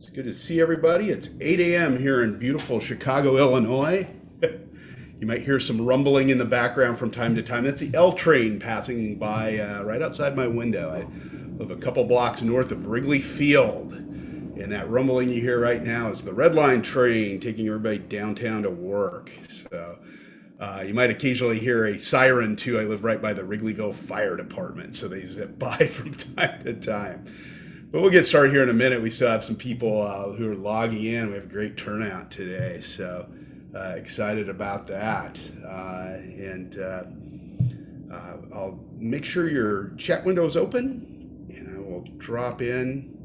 It's good to see everybody. It's 8 a.m. here in beautiful Chicago, Illinois. You might hear some rumbling in the background from time to time. That's the L train passing by right outside my window. I live a couple blocks north of Wrigley Field. And that rumbling you hear right now is the Red Line train taking everybody downtown to work. So you might occasionally hear a siren too. I live right by the Wrigleyville Fire Department, so they zip by from time to time. But we'll get started here in a minute. We still have some people who are logging in. We have a great turnout today, so excited about that. I'll make sure your chat window is open, and I will drop in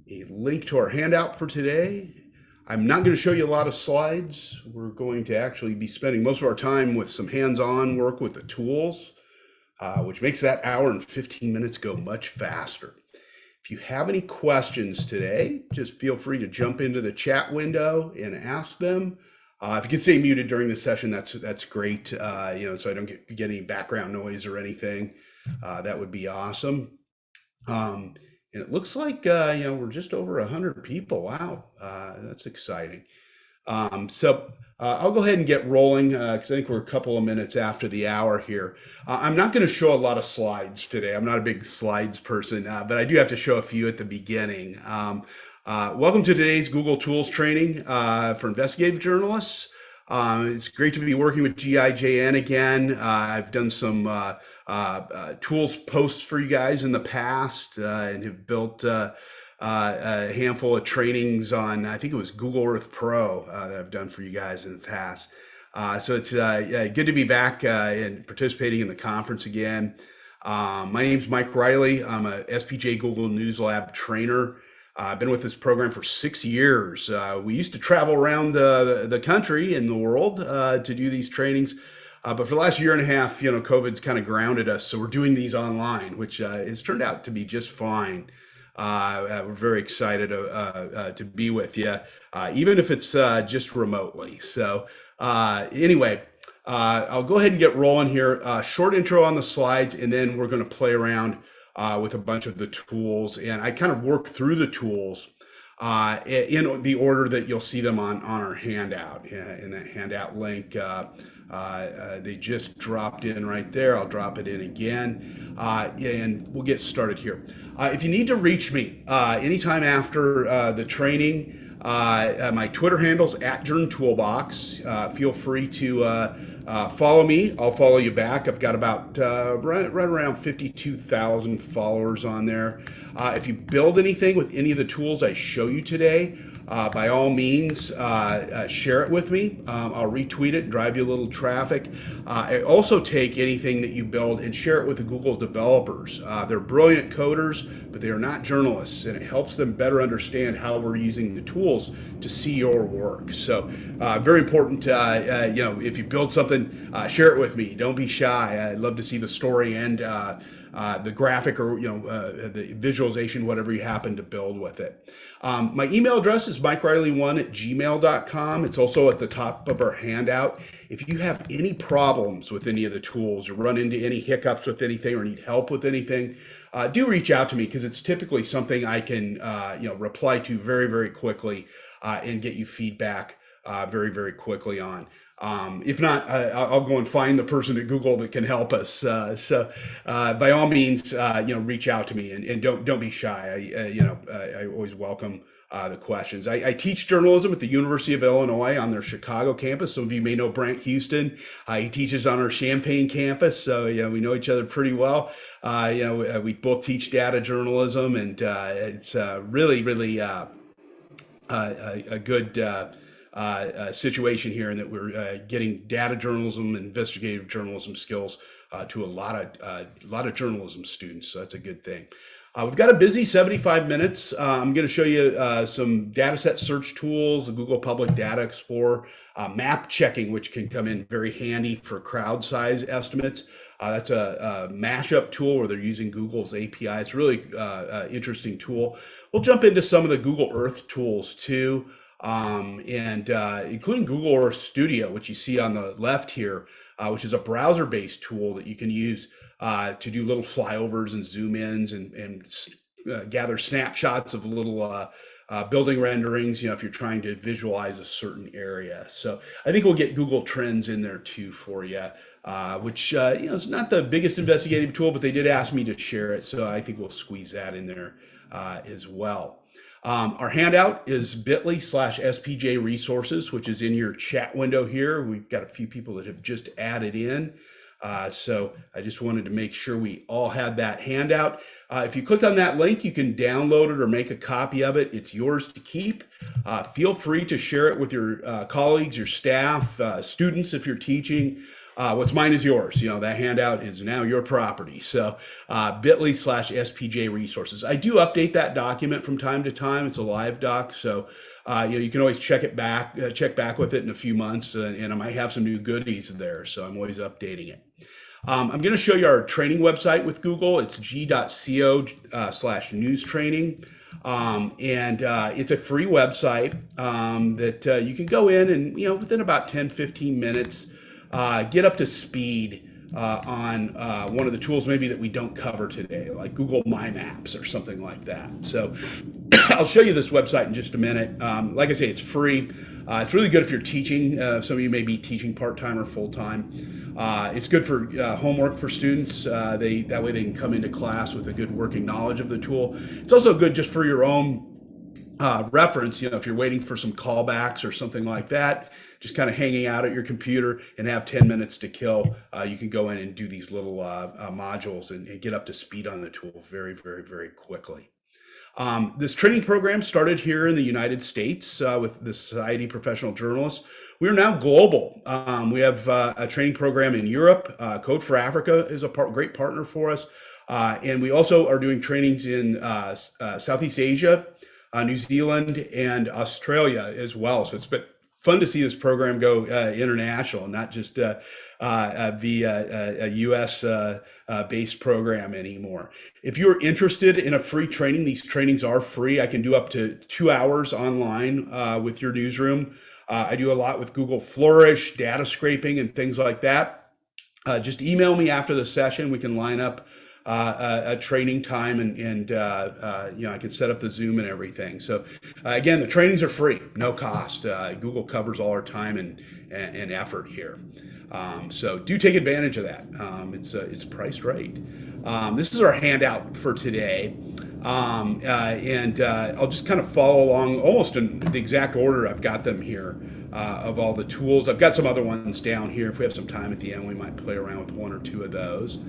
a link to our handout for today. I'm not going to show you a lot of slides. We're going to actually be spending most of our time with some hands-on work with the tools, which makes that hour and 15 minutes go much faster. If you have any questions today, just feel free to jump into the chat window and ask them. If you can stay muted during the session, that's great. So I don't get any background noise or anything. That would be awesome. And it looks like we're just over 100 people. Wow, that's exciting. I'll go ahead and get rolling because I think we're a couple of minutes after the hour here. I'm not going to show a lot of slides today. I'm not a big slides person, but I do have to show a few at the beginning. Welcome to today's Google Tools training for investigative journalists. It's great to be working with GIJN again. I've done some tools posts for you guys in the past and have built a handful of trainings on, I think it was Google Earth Pro that I've done for you guys in the past. So it's good to be back and participating in the conference again. My name's Mike Riley. I'm a SPJ Google News Lab trainer. I've been with this program for 6 years. We used to travel around the country and the world to do these trainings. But for the last year and a half, COVID's kind of grounded us. So we're doing these online, which has turned out to be just fine. We're very excited to be with you, even if it's just remotely. So anyway, I'll go ahead and get rolling here. Short intro on the slides, and then we're going to play around with a bunch of the tools. And I kind of work through the tools in the order that you'll see them on our handout. In that handout link, they just dropped in right there. I'll drop it in again, and we'll get started here. If you need to reach me anytime after the training, my Twitter handle's @JournToolbox. Feel free to follow me. I'll follow you back. I've got about right around 52,000 followers on there. If you build anything with any of the tools I show you today, by all means, share it with me. I'll retweet it, drive you a little traffic. I also take anything that you build and share it with the Google developers. They're brilliant coders, but they are not journalists, and it helps them better understand how we're using the tools to see your work. So very important, if you build something, share it with me. Don't be shy. I'd love to see the story and the graphic or the visualization, whatever you happen to build with it. My email address is mikeriley1@gmail.com. It's also at the top of our handout. If you have any problems with any of the tools or run into any hiccups with anything or need help with anything, do reach out to me, because it's typically something I can reply to very, very quickly and get you feedback very, very quickly on. If not, I'll go and find the person at Google that can help us. So by all means, reach out to me, and don't be shy. I always welcome the questions. I teach journalism at the University of Illinois on their Chicago campus. Some of you may know Brant Houston. He teaches on our Champaign campus, so we know each other pretty well. We both teach data journalism, and it's really, really a good situation here, in that we're getting data journalism, investigative journalism skills to a lot of journalism students. So that's a good thing. We've got a busy 75 minutes. I'm going to show you some Dataset Search tools, the Google Public Data Explorer, map checking, which can come in very handy for crowd size estimates. That's a mashup tool where they're using Google's API. It's a really interesting tool. We'll jump into some of the Google Earth tools too. Including Google Earth Studio, which you see on the left here, which is a browser-based tool that you can use to do little flyovers and zoom ins and gather snapshots of little building renderings, if you're trying to visualize a certain area. So I think we'll get Google Trends in there too for you, which is not the biggest investigative tool, but they did ask me to share it, so I think we'll squeeze that in there as well. Our handout is bit.ly/SPJ resources, which is in your chat window here. We've got a few people that have just added in. So I just wanted to make sure we all had that handout. If you click on that link, you can download it or make a copy of it. It's yours to keep. Feel free to share it with your colleagues, your staff, students if you're teaching. What's mine is yours. That handout is now your property. So bit.ly/SPJ resources. I do update that document from time to time. It's a live doc. So you can always check back with it in a few months, and I might have some new goodies there. So I'm always updating it. I'm going to show you our training website with Google. It's g.co/news training. And it's a free website that you can go in and, within about 10-15 minutes, get up to speed on one of the tools maybe that we don't cover today, like Google My Maps or something like that. So I'll show you this website in just a minute. Like I say, it's free. It's really good if you're teaching. Some of you may be teaching part-time or full-time. It's good for homework for students. That way they can come into class with a good working knowledge of the tool. It's also good just for your own reference, if you're waiting for some callbacks or something like that, just kind of hanging out at your computer and have 10 minutes to kill, you can go in and do these little modules and get up to speed on the tool very, very, very quickly. This training program started here in the United States with the Society of Professional Journalists. We are now global. We have a training program in Europe. Code for Africa is a great partner for us. And we also are doing trainings in Southeast Asia, New Zealand, and Australia as well. So it's been fun to see this program go international, not just be a US based program anymore. If you're interested in a free training, these trainings are free. I can do up to 2 hours online with your newsroom. I do a lot with Google Flourish, data scraping, and things like that. Just email me after the session. We can line up a training time and I can set up the Zoom and everything. So again, the trainings are free, no cost. Google covers all our time and effort here. So do take advantage of that. It's priced right. This is our handout for today. I'll just kind of follow along almost in the exact order I've got them here of all the tools. I've got some other ones down here. If we have some time at the end, we might play around with one or two of those.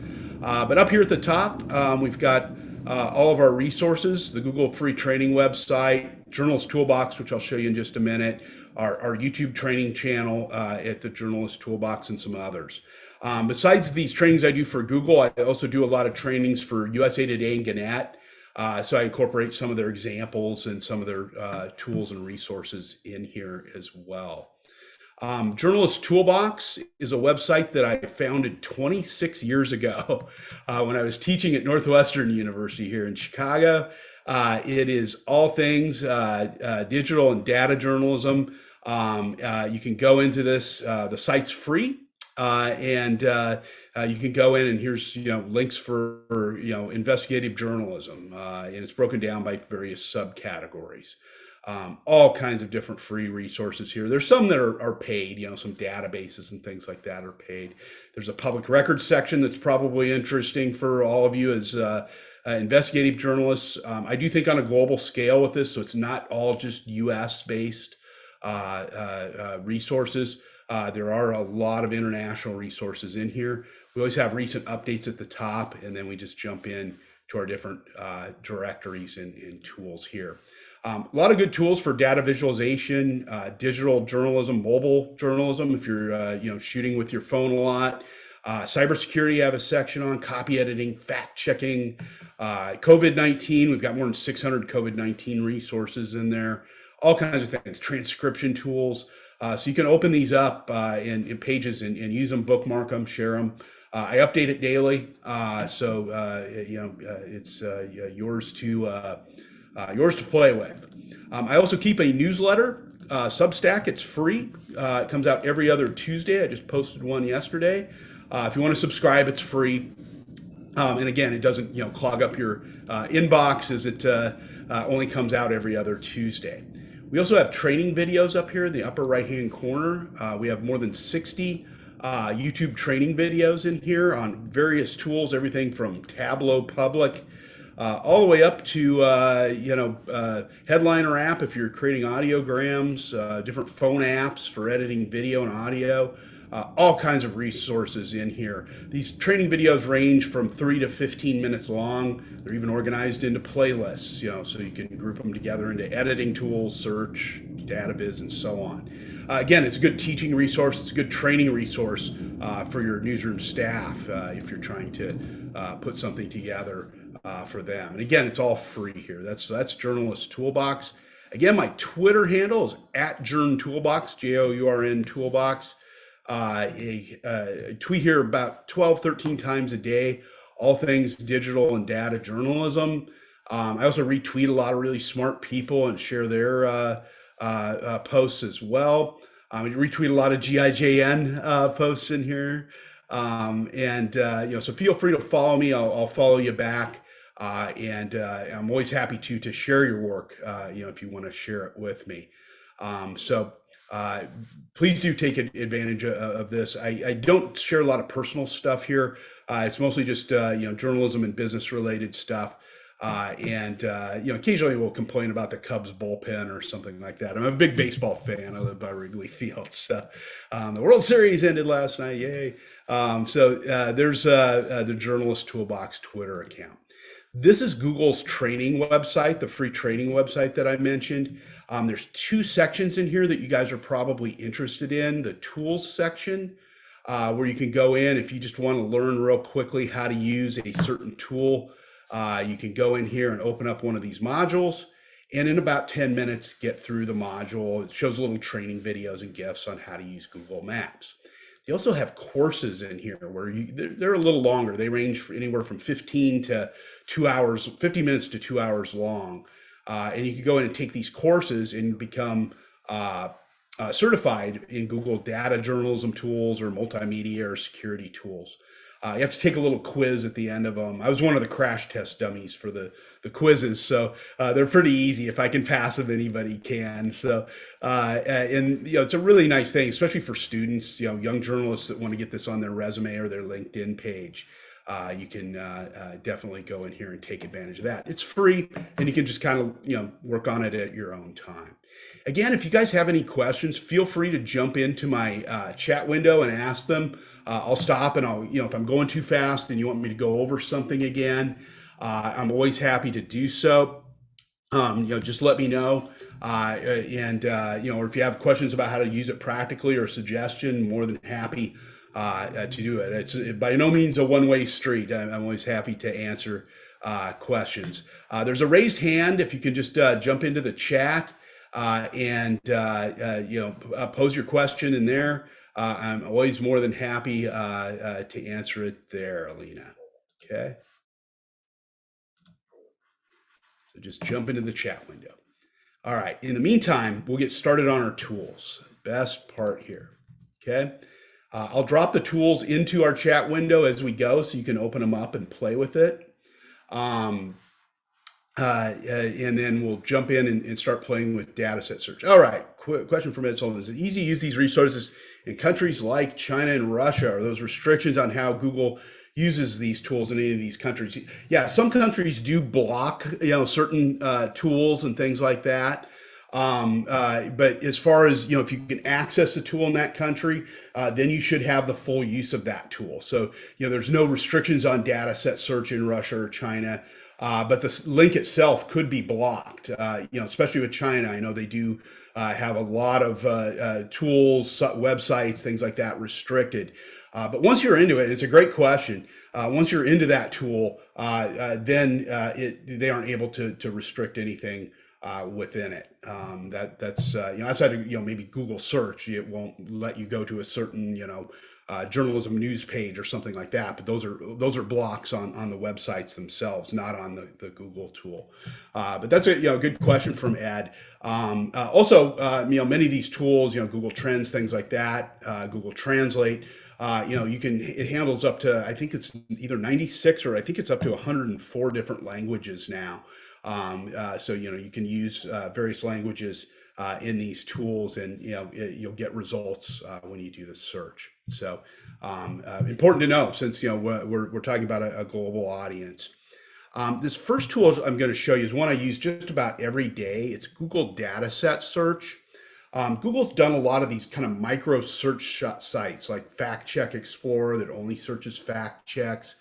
But up here at the top, we've got all of our resources, the Google free training website, Journalist Toolbox, which I'll show you in just a minute, our YouTube training channel at the Journalist Toolbox, and some others. Besides these trainings I do for Google, I also do a lot of trainings for USA Today and Gannett. So I incorporate some of their examples and some of their tools and resources in here as well. Journalist Toolbox is a website that I founded 26 years ago when I was teaching at Northwestern University here in Chicago. It is all things digital and data journalism. You can go into this, the site's free. You can go in and here's links for investigative journalism, and it's broken down by various subcategories. All kinds of different free resources here. There's some that are paid, some databases and things like that are paid. There's a public records section that's probably interesting for all of you as investigative journalists. I do think on a global scale with this, so it's not all just US based resources. There are a lot of international resources in here. We always have recent updates at the top, and then we just jump in to our different directories and tools here. A lot of good tools for data visualization, digital journalism, mobile journalism, if you're shooting with your phone a lot. Cybersecurity, I have a section on copy editing, fact checking, COVID-19. We've got more than 600 COVID-19 resources in there, all kinds of things, transcription tools. So you can open these up in pages and use them, bookmark them, share them. I update it daily, so it's yours to play with. I also keep a newsletter, Substack. It's free. It comes out every other Tuesday. I just posted one yesterday. If you want to subscribe, it's free. And again, it doesn't clog up your inbox, as it only comes out every other Tuesday. We also have training videos up here in the upper right-hand corner. We have more than 60 YouTube training videos in here on various tools, everything from Tableau Public all the way up to Headliner app if you're creating audiograms, different phone apps for editing video and audio. All kinds of resources in here. These training videos range from 3 to 15 minutes long. They're even organized into playlists, so you can group them together into editing tools, search, dataviz, and so on. Again, it's a good teaching resource. It's a good training resource for your newsroom staff if you're trying to put something together for them. And again, it's all free here. That's Journalist Toolbox. Again, my Twitter handle is @JournToolbox, JOURN Toolbox. I tweet here about 12, 13 times a day, all things digital and data journalism. I also retweet a lot of really smart people and share their posts as well. I retweet a lot of GIJN posts in here. So feel free to follow me. I'll follow you back. And I'm always happy to share your work, if you want to share it with me. Please do take advantage of this. I don't share a lot of personal stuff here. It's mostly just journalism and business related stuff. Occasionally we'll complain about the Cubs bullpen or something like that. I'm a big baseball fan. I live by Wrigley Field. So the World Series ended last night. Yay. There's the Journalist Toolbox Twitter account. This is Google's training website, the free training website that I mentioned. There's 2 sections in here that you guys are probably interested in. The tools section, where you can go in if you just want to learn real quickly how to use a certain tool. You can go in here and open up one of these modules, and in about 10 minutes, get through the module. It shows little training videos and GIFs on how to use Google Maps. They also have courses in here where they're a little longer. They range anywhere from 15 to 2 hours, 50 minutes to 2 hours long. And you can go in and take these courses and become certified in Google data journalism tools or multimedia or security tools. You have to take a little quiz at the end of them. I was one of the crash test dummies for the quizzes, so they're pretty easy. If I can pass them, anybody can. So, it's a really nice thing, especially for students, young journalists that want to get this on their resume or their LinkedIn page. You can definitely go in here and take advantage of that. It's free, and you can just kind of work on it at your own time. Again, if you guys have any questions, feel free to jump into my chat window and ask them. I'll stop and I'll, if I'm going too fast and you want me to go over something again, I'm always happy to do so. Just let me know. Or if you have questions about how to use it practically or a suggestion, more than happy to do it. It's by no means a one-way street. I'm always happy to answer questions. There's a raised hand. If you can just jump into the chat and pose your question in there. I'm always more than happy to answer it there, Alina. Okay. So just jump into the chat window. All right. In the meantime, we'll get started on our tools. Best part here. Okay. I'll drop the tools into our chat window as we go, so you can open them up and play with it. And then we'll jump in and start playing with Dataset Search. All right. Question from Ed Sullivan. Is it easy to use these resources in countries like China and Russia? Are those restrictions on how Google uses these tools in any of these countries? Yeah, some countries do block, certain tools and things like that. But as far as, if you can access the tool in that country, then you should have the full use of that tool. So, there's no restrictions on Dataset Search in Russia or China. But the link itself could be blocked, especially with China. I know they do have a lot of tools, websites, things like that restricted. But once you're into it, it's a great question. Once you're into that tool, then they aren't able to restrict anything within it. That's outside of maybe Google search, it won't let you go to a certain journalism news page or something like that. But those are blocks on the websites themselves, not on the Google tool. But that's a good question from Ed. Also, many of these tools, Google Trends, things like that, Google Translate, it handles up to, I think it's either 96 or I think it's up to 104 different languages now. So, you can use various languages in these tools, and, you'll get results when you do the search. So important to know, since, we're talking about a global audience. This first tool I'm going to show you is one I use just about every day. It's Google Dataset Search. Google's done a lot of these kind of micro search sites like Fact Check Explorer that only searches fact checks.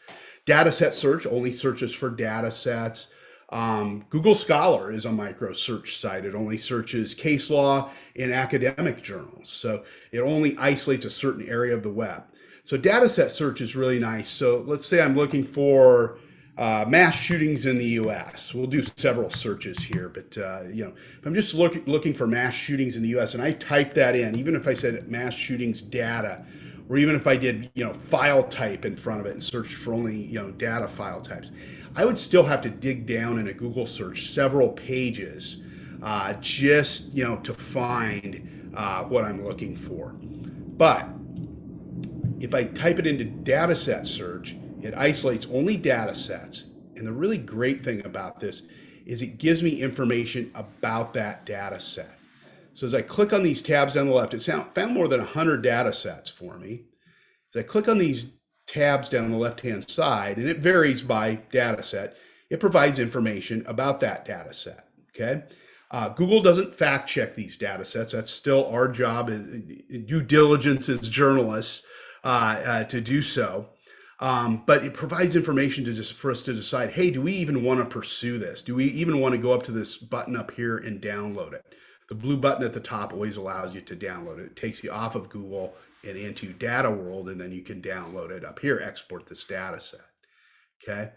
Dataset Search only searches for data sets. Google Scholar is a micro search site. It only searches case law in academic journals. So it only isolates a certain area of the web. So Dataset Search is really nice. So let's say I'm looking for mass shootings in the U.S. We'll do several searches here, but if I'm just looking for mass shootings in the U.S. and I type that in, even if I said mass shootings data, or even if I did file type in front of it and search for only data file types, I would still have to dig down in a Google search several pages just to find what I'm looking for. But if I type it into Dataset Search, it isolates only data sets. And the really great thing about this is it gives me information about that data set. So as I click on these tabs down the left, it found more than 100 data sets for me. As I click on these tabs down the left-hand side, and it varies by data set, it provides information about that data set, okay? Google doesn't fact check these data sets. That's still our job, due diligence as journalists to do so. But it provides information for us to decide, hey, do we even want to pursue this? Do we even want to go up to this button up here and download it? The blue button at the top always allows you to download it. It takes you off of Google and into Data World, and then you can download it up here, export this data set, okay?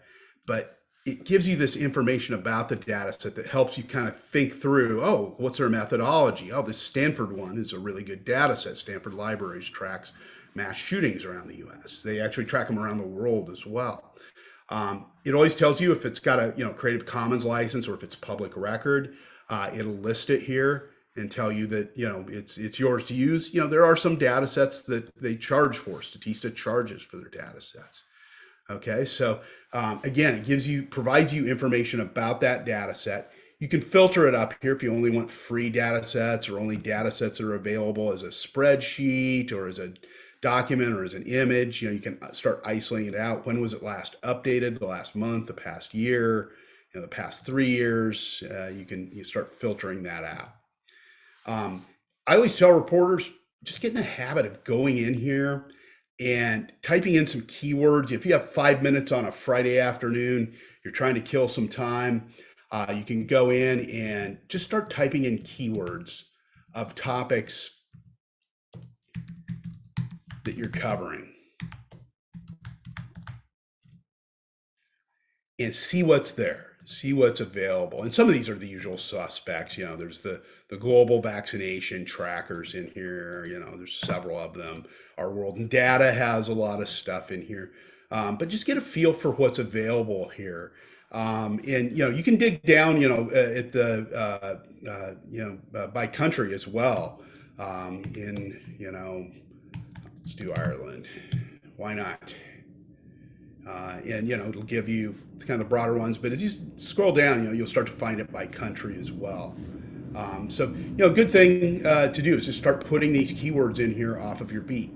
But it gives you this information about the data set that helps you kind of think through, oh, what's their methodology? Oh, this Stanford one is a really good data set. Stanford Libraries tracks mass shootings around the U.S. They actually track them around the world as well. It always tells you if it's got a Creative Commons license or if it's public record. It'll list it here and tell you that it's yours to use. There are some data sets that they charge for. Statista charges for their data sets. Okay, so again, it provides you information about that data set. You can filter it up here if you only want free data sets or only data sets that are available as a spreadsheet or as a document or as an image. You can start isolating it out. When was it last updated? The last month, the past year, the past 3 years. You start filtering that out. I always tell reporters, just get in the habit of going in here and typing in some keywords. If you have 5 minutes on a Friday afternoon, you're trying to kill some time, you can go in and just start typing in keywords of topics that you're covering and see what's there, see what's available. And some of these are the usual suspects. There's the global vaccination trackers in here. There's several of them. Our World in Data has a lot of stuff in here. But just get a feel for what's available here. And you can dig down at the by country as well. Let's do Ireland. Why not? And it'll give you kind of the broader ones, but as you scroll down, you'll start to find it by country as well. So good thing to do is just start putting these keywords in here off of your beat.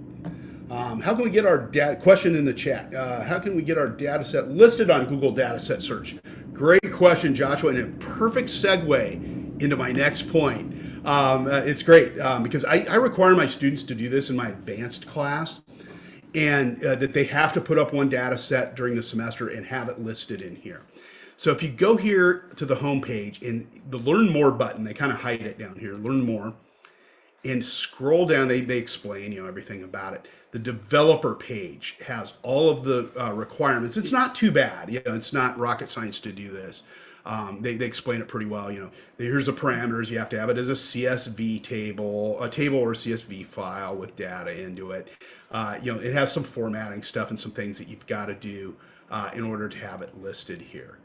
How can we get our question in the chat? How can we get our data set listed on Google Dataset Search? Great question, Joshua, and a perfect segue into my next point. It's great because I require my students to do this in my advanced class, and that they have to put up one data set during the semester and have it listed in here. So if you go here to the home page and the Learn More button, they kind of hide it down here, Learn More, and scroll down, they explain everything about it. The developer page has all of the requirements. It's not too bad. It's not rocket science to do this. They explain it pretty well. Here's the parameters. You have to have it as a CSV table, a table or CSV file with data into it. It has some formatting stuff and some things that you've got to do in order to have it listed here.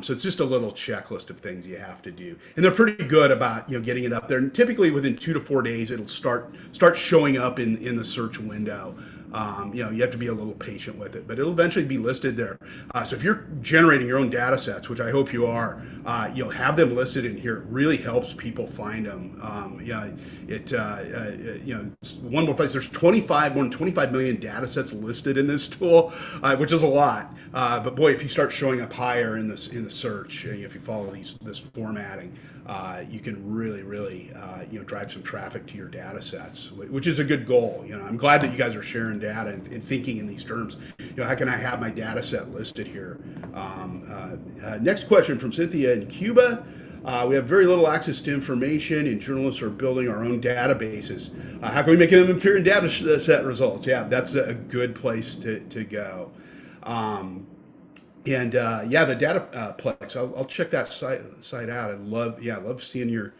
So it's just a little checklist of things you have to do, and they're pretty good about getting it up there. And typically within 2 to 4 days, it'll start showing up in the search window You have to be a little patient with it, but it'll eventually be listed there. So if you're generating your own data sets, which I hope you are, have them listed in here. It really helps people find them. It's one more place. There's more than 25 million data sets listed in this tool, which is a lot. But boy, if you start showing up higher in the search, if you follow this formatting, you can really drive some traffic to your data sets, which is a good goal. I'm glad that you guys are sharing data and thinking in these terms. How can I have my data set listed here? Next question from Cynthia in Cuba. We have very little access to information, and journalists are building our own databases. How can we make them appear in data set results? Yeah, that's a good place to go. The Dataplex. I'll check that site out. I love seeing your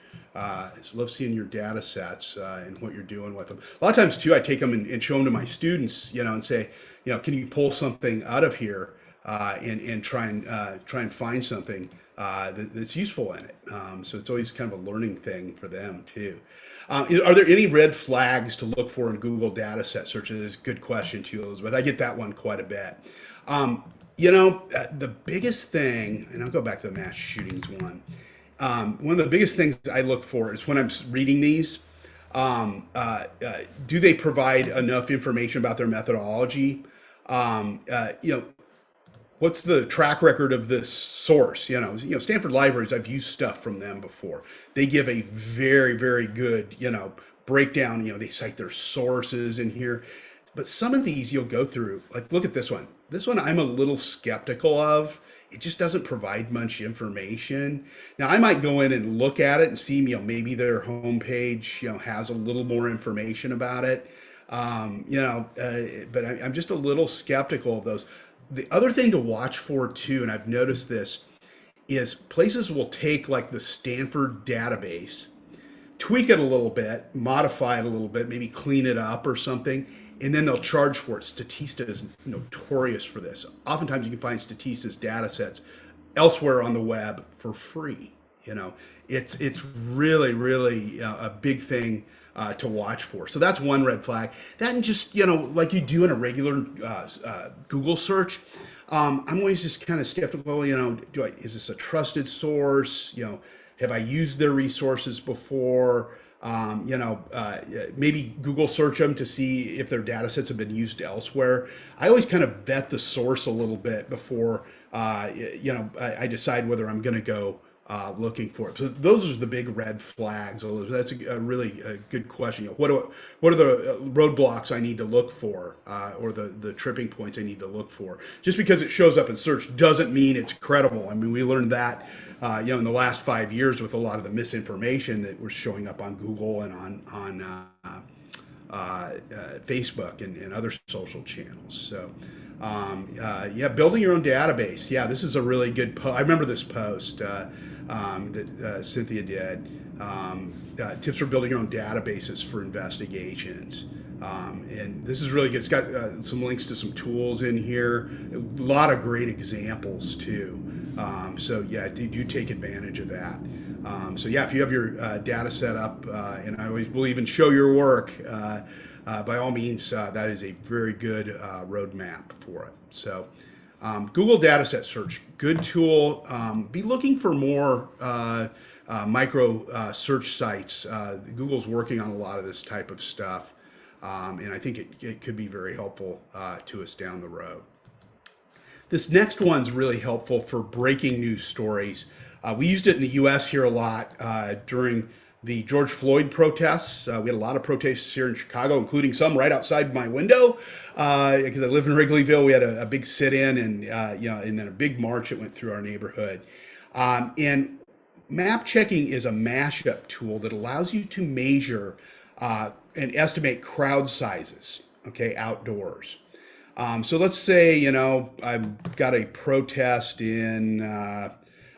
data sets and what you're doing with them. A lot of times too, I take them and show them to my students, and say, can you pull something out of here and try and find something that's useful in it. So it's always kind of a learning thing for them too. Are there any red flags to look for in Google Dataset Search? It is a good question too, Elizabeth. I get that one quite a bit. The biggest thing, and I'll go back to the mass shootings one. One of the biggest things I look for is when I'm reading these, do they provide enough information about their methodology? What's the track record of this source? Stanford Libraries, I've used stuff from them before. They give a very, very good, breakdown. They cite their sources in here. But some of these you'll go through, like look at this one. This one I'm a little skeptical of. It just doesn't provide much information. Now I might go in and look at it and see, maybe their homepage, has a little more information about it. But I'm just a little skeptical of those. The other thing to watch for too, and I've noticed this, is places will take like the Stanford database, tweak it a little bit, modify it a little bit, maybe clean it up or something, and then they'll charge for it. Statista is notorious for this. Oftentimes you can find Statista's data sets elsewhere on the web for free. It's really a big thing to watch for. So that's one red flag. That, and just, like you do in a regular Google search, I'm always just kind of skeptical, is this a trusted source? Have I used their resources before? Maybe Google search them to see if their data sets have been used elsewhere. I always kind of vet the source a little bit before, I decide whether I'm going to go looking for it. So those are the big red flags. That's a really good question. What are the roadblocks I need to look for, or the tripping points I need to look for? Just because it shows up in search doesn't mean it's credible. I mean, we learned that in the last 5 years with a lot of the misinformation that was showing up on Google and on Facebook and other social channels. So building your own database. Yeah, this is a really good post. I remember this post that Cynthia did. Tips for building your own databases for investigations. And this is really good. It's got some links to some tools in here. A lot of great examples too. Do take advantage of that. If you have your data set up, and I always believe in show your work, by all means, that is a very good roadmap for it. So Google Dataset Search, good tool. Be looking for more micro search sites. Google's working on a lot of this type of stuff, and I think it could be very helpful to us down the road. This next one's really helpful for breaking news stories. We used it in the U.S. here a lot during the George Floyd protests. We had a lot of protests here in Chicago, including some right outside my window. Because I live in Wrigleyville, we had a big sit-in and then a big march that went through our neighborhood. And map checking is a mashup tool that allows you to measure and estimate crowd sizes, outdoors. So let's say, I've got a protest in,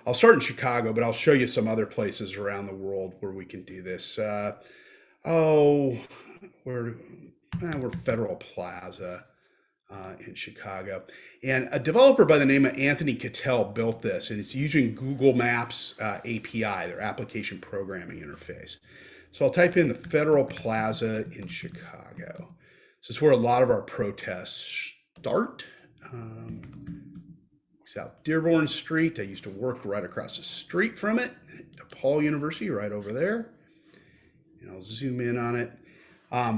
I'll start in Chicago, but I'll show you some other places around the world where we can do this. We're Federal Plaza in Chicago. And a developer by the name of Anthony Cattell built this, and it's using Google Maps API, their application programming interface. So I'll type in the Federal Plaza in Chicago. This is where a lot of our protests start. South Dearborn Street. I used to work right across the street from it, DePaul University, right over there. And I'll zoom in on it.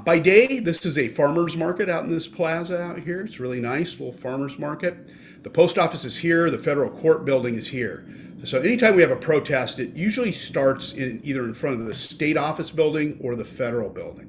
By day, this is a farmer's market out in this plaza out here. It's really nice, little farmer's market. The post office is here. The federal court building is here. So anytime we have a protest, it usually starts either in front of the state office building or the federal building.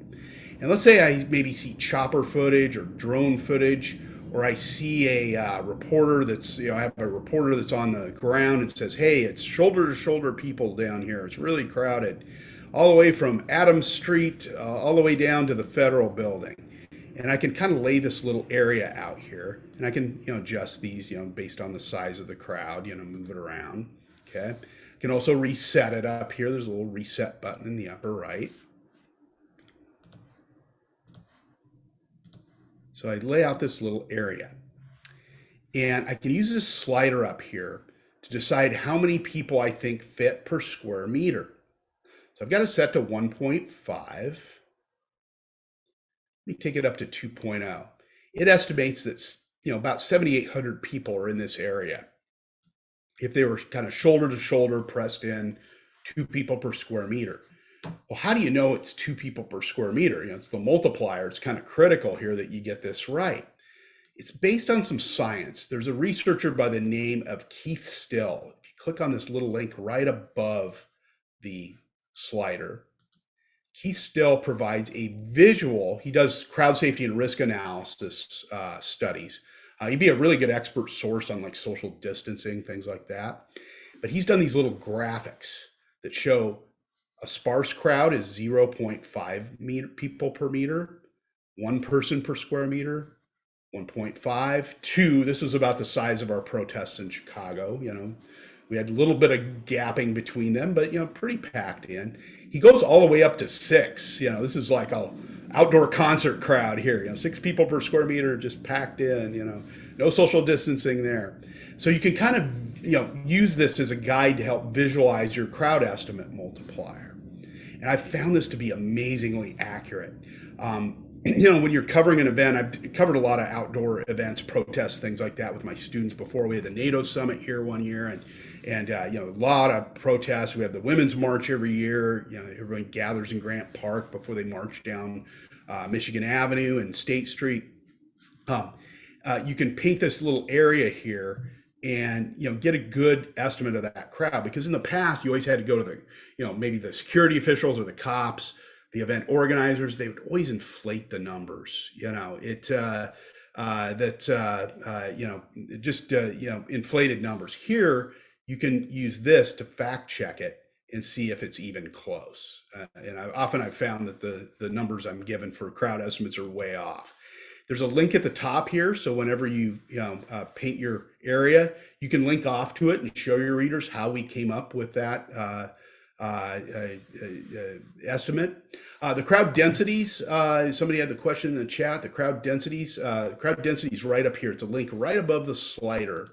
And let's say I maybe see chopper footage or drone footage, or I see a reporter that's, I have a reporter that's on the ground and says, hey, it's shoulder to shoulder people down here. It's really crowded, all the way from Adams Street, all the way down to the federal building. And I can kind of lay this little area out here, and I can, adjust these, based on the size of the crowd, move it around. Okay. I can also reset it up here. There's a little reset button in the upper right. So I lay out this little area, and I can use this slider up here to decide how many people I think fit per square meter. So I've got it set to 1.5. Let me take it up to 2.0. It estimates that, about 7,800 people are in this area. If they were kind of shoulder to shoulder pressed in, 2 people per square meter. Well, how do you know it's 2 people per square meter? It's the multiplier. It's kind of critical here that you get this right. It's based on some science. There's a researcher by the name of Keith Still. If you click on this little link right above the slider, Keith Still provides a visual. He does crowd safety and risk analysis studies. He'd be a really good expert source on like social distancing, things like that. But he's done these little graphics that show a sparse crowd is 0.5 people per meter, 1 person per square meter, 1.5, 2. This was about the size of our protests in Chicago. We had a little bit of gapping between them, but pretty packed in. He goes all the way up to 6. This is like a outdoor concert crowd here. 6 people per square meter, just packed in. No social distancing there. So you can kind of use this as a guide to help visualize your crowd estimate multiplier. And I found this to be amazingly accurate. When you're covering an event, I've covered a lot of outdoor events, protests, things like that with my students before. We had the NATO summit here one year, and a lot of protests. We have the Women's March every year. Everyone gathers in Grant Park before they march down Michigan Avenue and State Street. You can paint this little area here and get a good estimate of that crowd, because in the past you always had to go to the maybe the security officials or the cops, the event organizers. They would always inflate the numbers. Inflated numbers. Here you can use this to fact check it and see if it's even close. And I've found that the numbers I'm given for crowd estimates are way off. There's a link at the top here, so whenever you paint your area, you can link off to it and show your readers how we came up with that estimate. The crowd densities, somebody had the question in the chat, the crowd densities right up here. It's a link right above the slider,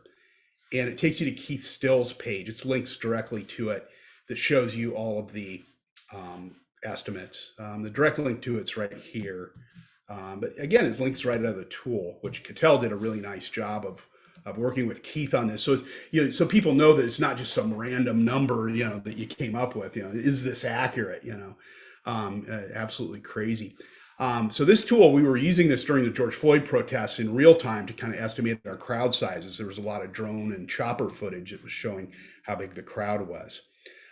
and it takes you to Keith Still's page. It's links directly to it that shows you all of the estimates. The direct link to it's right here. But again, it links right out of the tool, which Cattell did a really nice job of working with Keith on this. So, so people know that it's not just some random number, that you came up with, is this accurate, absolutely crazy. So this tool, we were using this during the George Floyd protests in real time to kind of estimate our crowd sizes. There was a lot of drone and chopper footage that was showing how big the crowd was.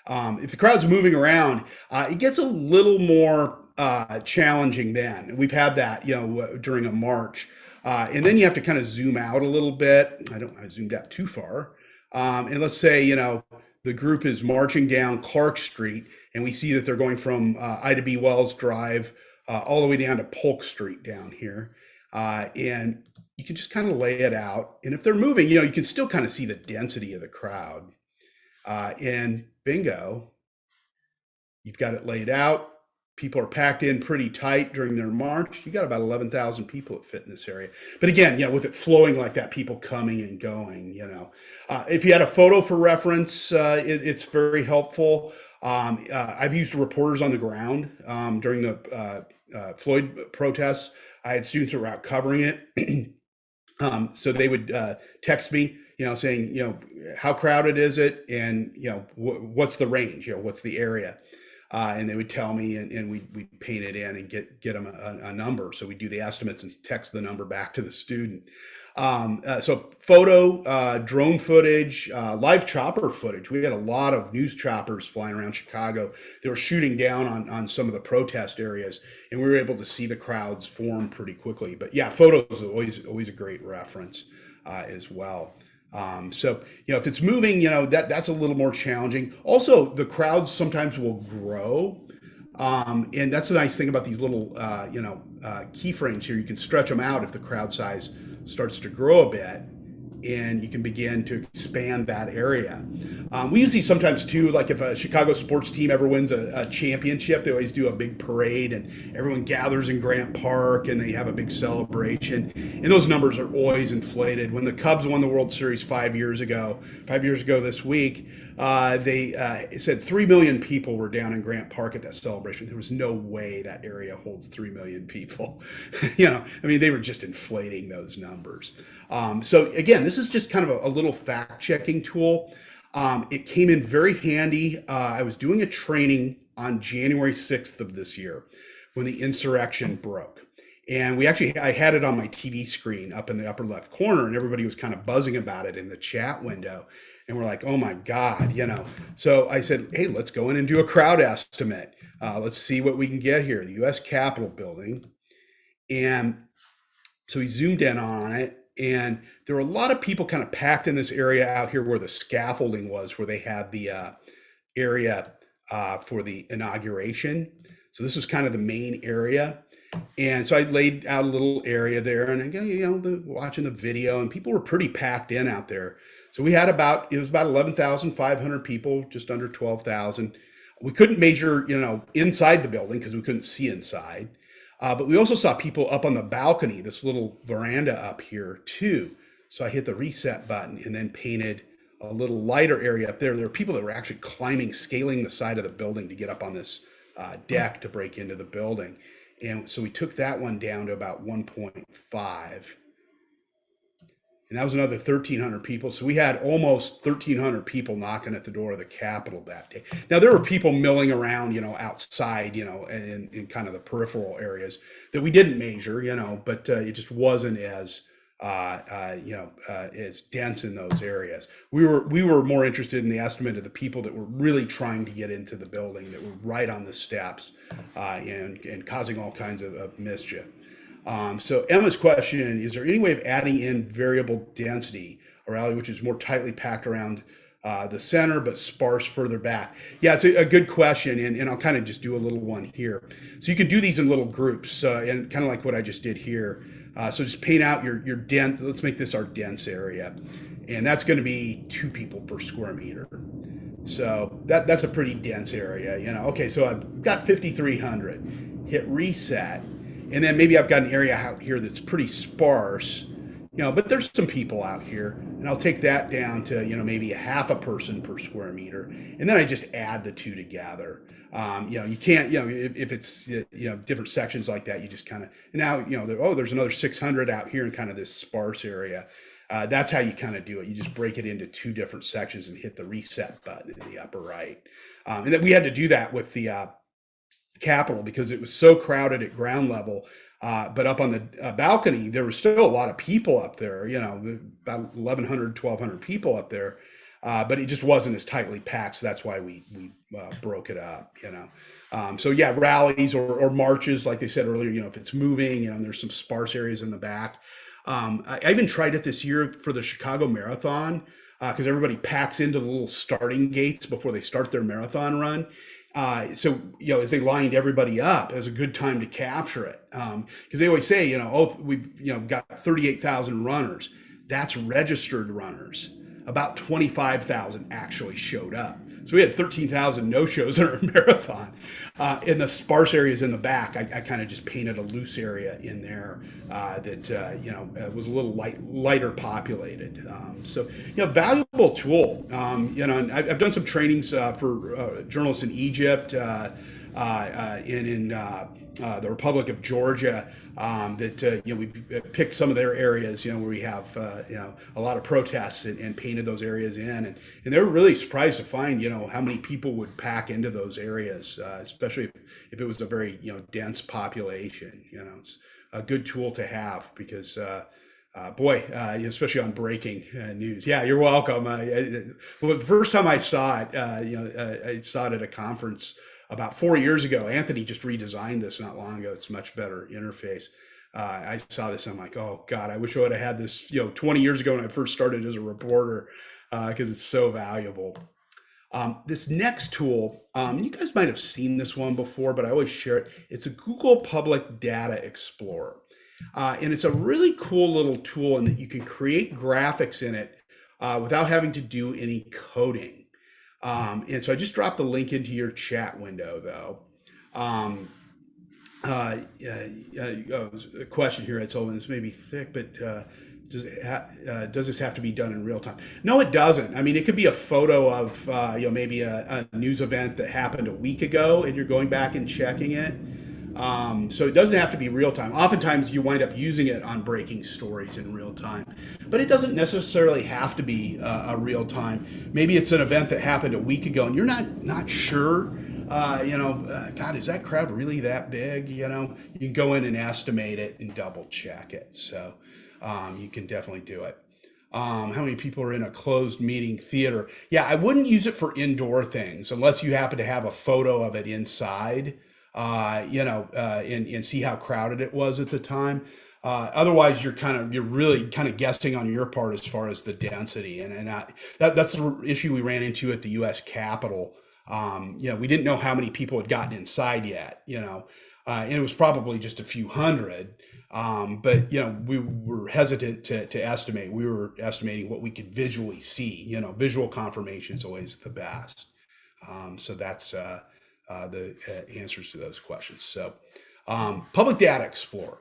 If the crowd's moving around, it gets a little more challenging then. And we've had that, during a march. And then you have to kind of zoom out a little bit. I zoomed out too far. And let's say, the group is marching down Clark Street, and we see that they're going from Ida B. Wells Drive all the way down to Polk Street down here. And you can just kind of lay it out. And if they're moving, you can still kind of see the density of the crowd. And bingo, you've got it laid out. People are packed in pretty tight during their march. You got about 11,000 people that fit in this area. But again, with it flowing like that, people coming and going, if you had a photo for reference, it's very helpful. I've used reporters on the ground during the Floyd protests. I had students who were out covering it. So they would text me, saying, how crowded is it? And, what's the range? What's the area? And they would tell me, and we'd paint it in and get them a number. So we do the estimates and text the number back to the student. So photo, drone footage, live chopper footage. We had a lot of news choppers flying around Chicago. They were shooting down on some of the protest areas, and we were able to see the crowds form pretty quickly. But yeah, photos are always a great reference as well. So, if it's moving, that's a little more challenging. Also, the crowds sometimes will grow. And that's the nice thing about these little, keyframes here. You can stretch them out if the crowd size starts to grow a bit, and you can begin to expand that area. We usually sometimes too, like if a Chicago sports team ever wins a championship, they always do a big parade and everyone gathers in Grant Park and they have a big celebration. And those numbers are always inflated. When the Cubs won the World Series 5 years ago this week, they said 3 million people were down in Grant Park at that celebration. There was no way that area holds 3 million people. They were just inflating those numbers. So again, this is just kind of a little fact-checking tool. It came in very handy. I was doing a training on January 6th of this year when the insurrection broke. And I had it on my TV screen up in the upper left corner, and everybody was kind of buzzing about it in the chat window. And we're like, oh my God, So I said, hey, let's go in and do a crowd estimate. Let's see what we can get here. The U.S. Capitol building. And so we zoomed in on it. And there were a lot of people kind of packed in this area out here where the scaffolding was, where they had the area for the inauguration. So this was kind of the main area. And so I laid out a little area there, and I go, watching the video, and people were pretty packed in out there. So we had about 11,500 people, just under 12,000. We couldn't measure, inside the building because we couldn't see inside. But we also saw people up on the balcony, this little veranda up here too. So I hit the reset button and then painted a little lighter area up there. There were people that were actually scaling the side of the building to get up on this deck to break into the building. And so we took that one down to about 1.5. And that was another 1,300 people. So we had almost 1,300 people knocking at the door of the Capitol that day. Now, there were people milling around, outside, in kind of the peripheral areas that we didn't measure, but it just wasn't as, as dense in those areas. We were more interested in the estimate of the people that were really trying to get into the building, that were right on the steps and causing all kinds of mischief. So Emma's question, is there any way of adding in variable density, a rally which is more tightly packed around the center but sparse further back? Yeah, it's a good question, and I'll kind of just do a little one here. So you can do these in little groups, and kind of like what I just did here. So just paint out your dense, let's make this our dense area, and that's going to be 2 people per square meter. So that's a pretty dense area, Okay, so I've got 5,300. Hit reset. And then maybe I've got an area out here that's pretty sparse, but there's some people out here, and I'll take that down to, maybe a half a person per square meter. And then I just add the two together. You can't, if it's, different sections like that, you just kind of, now, there's another 600 out here in kind of this sparse area. That's how you kind of do it. You just break it into 2 different sections and hit the reset button in the upper right. And then we had to do that with the, Capitol because it was so crowded at ground level, but up on the balcony there was still a lot of people up there, about 1,100, 1,200 people up there, but it just wasn't as tightly packed, so that's why we broke it up. So yeah, rallies or marches, like they said earlier, if it's moving, and there's some sparse areas in the back. I even tried it this year for the Chicago Marathon because everybody packs into the little starting gates before they start their marathon run. So, as they lined everybody up, it was a good time to capture it. Because they always say, we've, got 38,000 runners. That's registered runners. About 25,000 actually showed up. So we had 13,000 no-shows in our marathon. In the sparse areas in the back, I kind of just painted a loose area in there that was a little lighter populated. So valuable tool. And I've done some trainings for journalists in Egypt, in the Republic of Georgia, that we picked some of their areas, where we have a lot of protests, and painted those areas in, and they were really surprised to find how many people would pack into those areas, especially if it was a very dense population. It's a good tool to have because. Boy, especially on breaking news. Yeah, you're welcome. Well, the first time I saw it, I saw it at a conference about 4 years ago. Anthony just redesigned this not long ago. It's a much better interface. I saw this. I'm like, oh God, I wish I would have had this, 20 years ago when I first started as a reporter, because it's so valuable. This next tool, you guys might have seen this one before, but I always share it. It's a Google Public Data Explorer. And it's a really cool little tool in that you can create graphics in it without having to do any coding. And so I just dropped the link into your chat window, though. A question here, Ed Sullivan, this may be thick, but does this have to be done in real time? No, it doesn't. I mean, it could be a photo of maybe a news event that happened a week ago, and you're going back and checking it. So it doesn't have to be real time. Oftentimes you wind up using it on breaking stories in real time, but it doesn't necessarily have to be a real time. Maybe it's an event that happened a week ago and you're not sure. God, is that crowd really that big? You can go in and estimate it and double check it. So you can definitely do it. How many people are in a closed meeting theater? Yeah, I wouldn't use it for indoor things unless you happen to have a photo of it inside. And see how crowded it was at the time. Otherwise, you're really kind of guessing on your part as far as the density, and that's the issue we ran into at the U.S. Capitol. We didn't know how many people had gotten inside yet. And it was probably just a few hundred. But we were hesitant to estimate. We were estimating what we could visually see. Visual confirmation is always the best. So that's the answers to those questions. So, Public Data Explorer.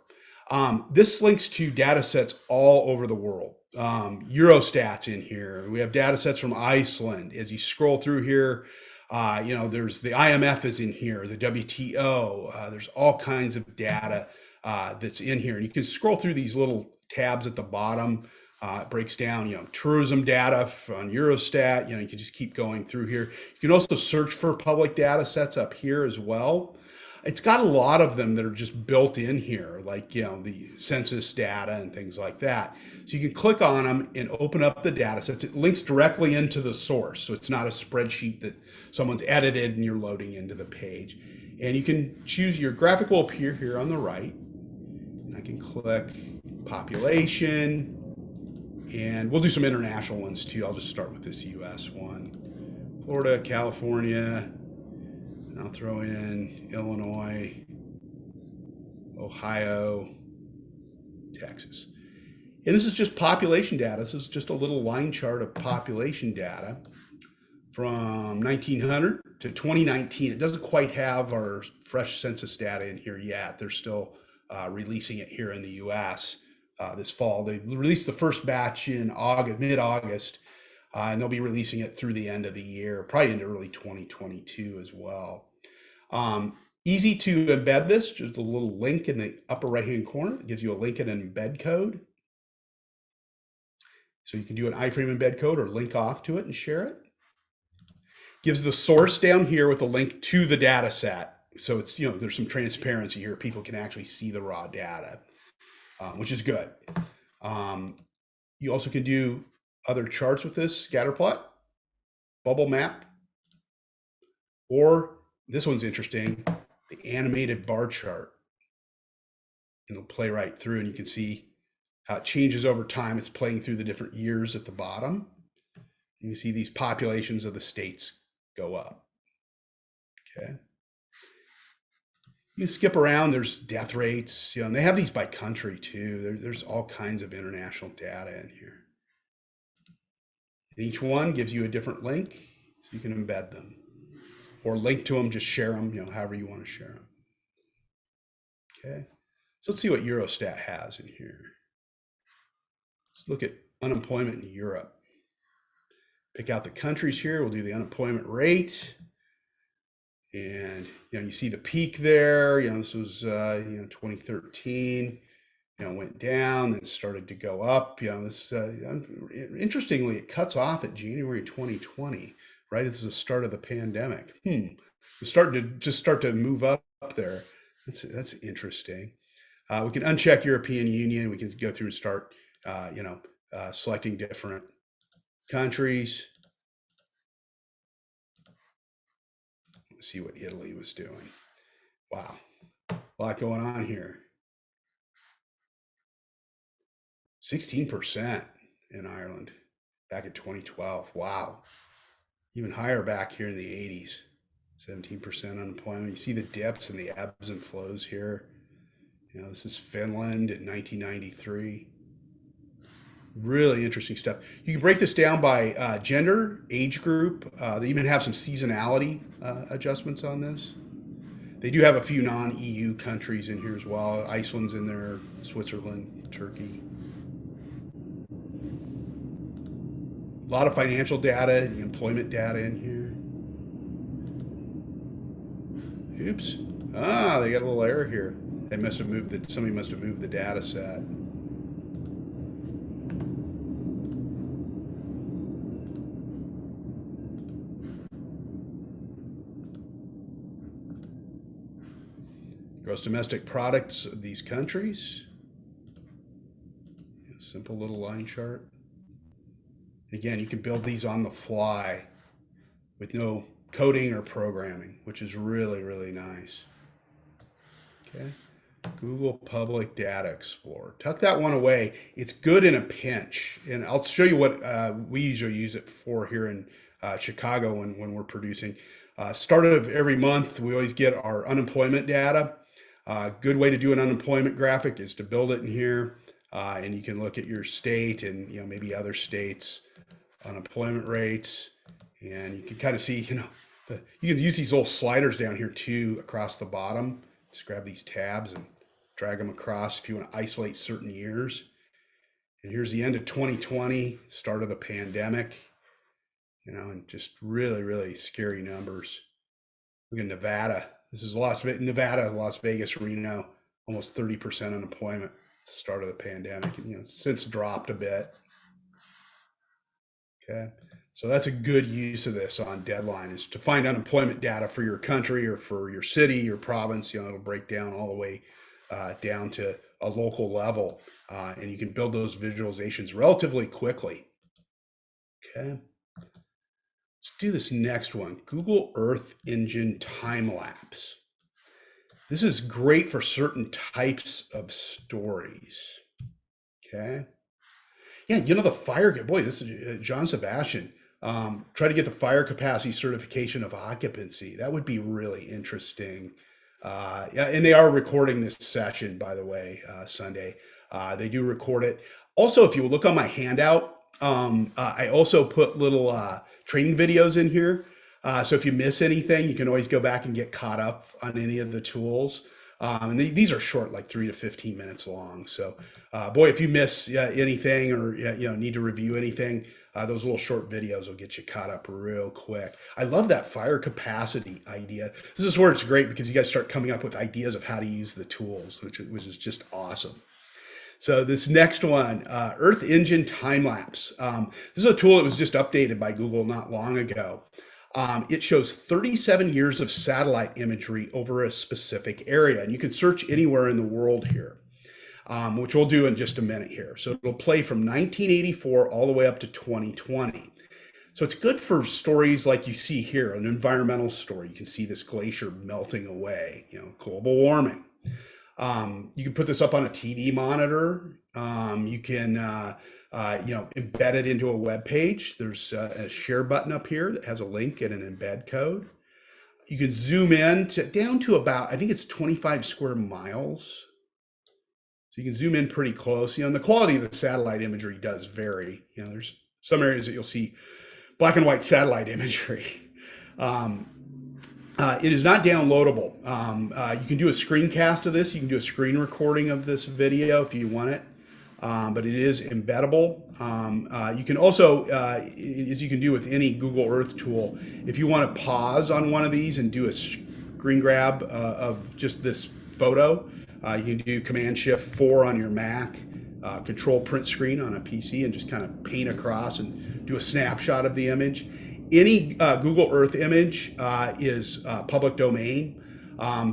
This links to data sets all over the world. Eurostat's in here. We have data sets from Iceland. As you scroll through here, there's the IMF is in here, the WTO. There's all kinds of data that's in here. And you can scroll through these little tabs at the bottom. It breaks down, tourism data on Eurostat. You can just keep going through here. You can also search for public data sets up here as well. It's got a lot of them that are just built in here, like, the census data and things like that. So you can click on them and open up the data sets. It links directly into the source. So it's not a spreadsheet that someone's edited and you're loading into the page. And you can choose your graphic will appear here on the right. I can click population. And we'll do some international ones too. I'll just start with this US one. Florida, California, and I'll throw in Illinois, Ohio, Texas. And this is just population data. This is just a little line chart of population data from 1900 to 2019. It doesn't quite have our fresh census data in here yet. They're still releasing it here in the US. This fall. They released the first batch in mid-August, and they'll be releasing it through the end of the year, probably into early 2022 as well. Easy to embed this, just a little link in the upper right-hand corner. It gives you a link and an embed code. So you can do an iframe embed code or link off to it and share it. Gives the source down here with a link to the data set. So it's, there's some transparency here. People can actually see the raw data. Which is good. You also can do other charts with this, scatter plot, bubble map, or this one's interesting, the animated bar chart. And it'll play right through and you can see how it changes over time. It's playing through the different years at the bottom. You can see these populations of the states go up. Okay. You skip around, there's death rates, and they have these by country too. There's all kinds of international data in here. And each one gives you a different link, so you can embed them. Or link to them, just share them, however you want to share them. Okay, so let's see what Eurostat has in here. Let's look at unemployment in Europe. Pick out the countries here, we'll do the unemployment rate. And, you see the peak there, this was, 2013, went down, then started to go up, interestingly, it cuts off at January 2020, right as the start of the pandemic. It's starting to just start to move up there. That's interesting. We can uncheck European Union. We can go through and start, selecting different countries. See what Italy was doing. Wow, a lot going on here. 16% in Ireland back in 2012. Wow, even higher back here in the 80s. 17% unemployment. You see the dips and the ebbs and flows here. This is Finland in 1993. Really interesting stuff. You can break this down by gender, age group. They even have some seasonality adjustments on this. They do have a few non-EU countries in here as well. Iceland's in there, Switzerland, Turkey. A lot of financial data, employment data in here. Oops. They got a little error here. They must have moved somebody must have moved the data set. Gross domestic products of these countries. Simple little line chart. Again, you can build these on the fly with no coding or programming, which is really, really nice. Okay. Google Public Data Explorer. Tuck that one away. It's good in a pinch. And I'll show you what we usually use it for here in Chicago when we're producing. Start of every month, we always get our unemployment data. Good way to do an unemployment graphic is to build it in here. And you can look at your state and maybe other states' unemployment rates. And you can kind of see, you can use these little sliders down here too across the bottom. Just grab these tabs and drag them across if you want to isolate certain years. And here's the end of 2020, start of the pandemic, and just really, really scary numbers. Look at Nevada. This is Nevada, Las Vegas, Reno, almost 30% unemployment at the start of the pandemic. And, since dropped a bit. Okay. So that's a good use of this on Deadline, is to find unemployment data for your country or for your city, your province. It'll break down all the way down to a local level, and you can build those visualizations relatively quickly. Okay. Let's do this next one, Google Earth Engine Timelapse. This is great for certain types of stories. Okay. Yeah, the fire, boy, this is John Sebastian. Try to get the fire capacity certification of occupancy. That would be really interesting. Yeah, and they are recording this session, by the way, Sunday. They do record it. Also, if you look on my handout, I also put little training videos in here. So if you miss anything, you can always go back and get caught up on any of the tools. And these are short, like 3 to 15 minutes long. So, boy, if you miss anything or need to review anything, those little short videos will get you caught up real quick. I love that fire capacity idea. This is where it's great because you guys start coming up with ideas of how to use the tools, which is just awesome. So this next one, Earth Engine Timelapse. This is a tool that was just updated by Google not long ago. It shows 37 years of satellite imagery over a specific area, and you can search anywhere in the world here, which we'll do in just a minute here. So it'll play from 1984 all the way up to 2020. So it's good for stories like you see here, an environmental story. You can see this glacier melting away, global warming. You can put this up on a TV monitor. You can embed it into a web page. There's a share button up here that has a link and an embed code. You can zoom in down to about, I think it's 25 square miles. So you can zoom in pretty close. And the quality of the satellite imagery does vary. There's some areas that you'll see black and white satellite imagery. It is not downloadable. You can do a screencast of this. You can do a screen recording of this video if you want it. But it is embeddable. You can also, as you can do with any Google Earth tool, if you want to pause on one of these and do a screen grab of just this photo. You can do Command-Shift-4 on your Mac, Control Print Screen on a PC, and just kind of paint across and do a snapshot of the image. Any Google Earth image is public domain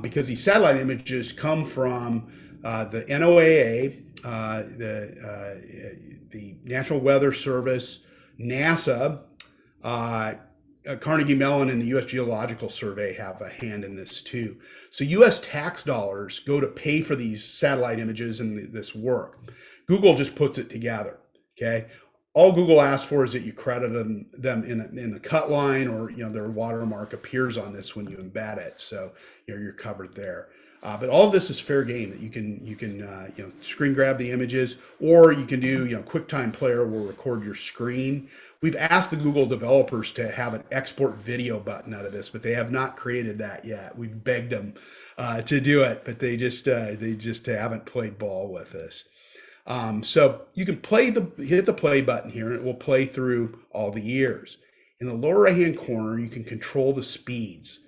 because these satellite images come from the NOAA, the National Weather Service, NASA, Carnegie Mellon, and the U.S. Geological Survey have a hand in this too. So U.S. tax dollars go to pay for these satellite images and this work. Google just puts it together, okay? All Google asks for is that you credit them in the cut line, or their watermark appears on this when you embed it, so you're covered there. But all of this is fair game. That you can screen grab the images, or you can do QuickTime Player will record your screen. We've asked the Google developers to have an export video button out of this, but they have not created that yet. We've begged them to do it, but they just haven't played ball with us. So you can hit the play button here, and it will play through all the years. In the lower right-hand corner, you can control the speeds.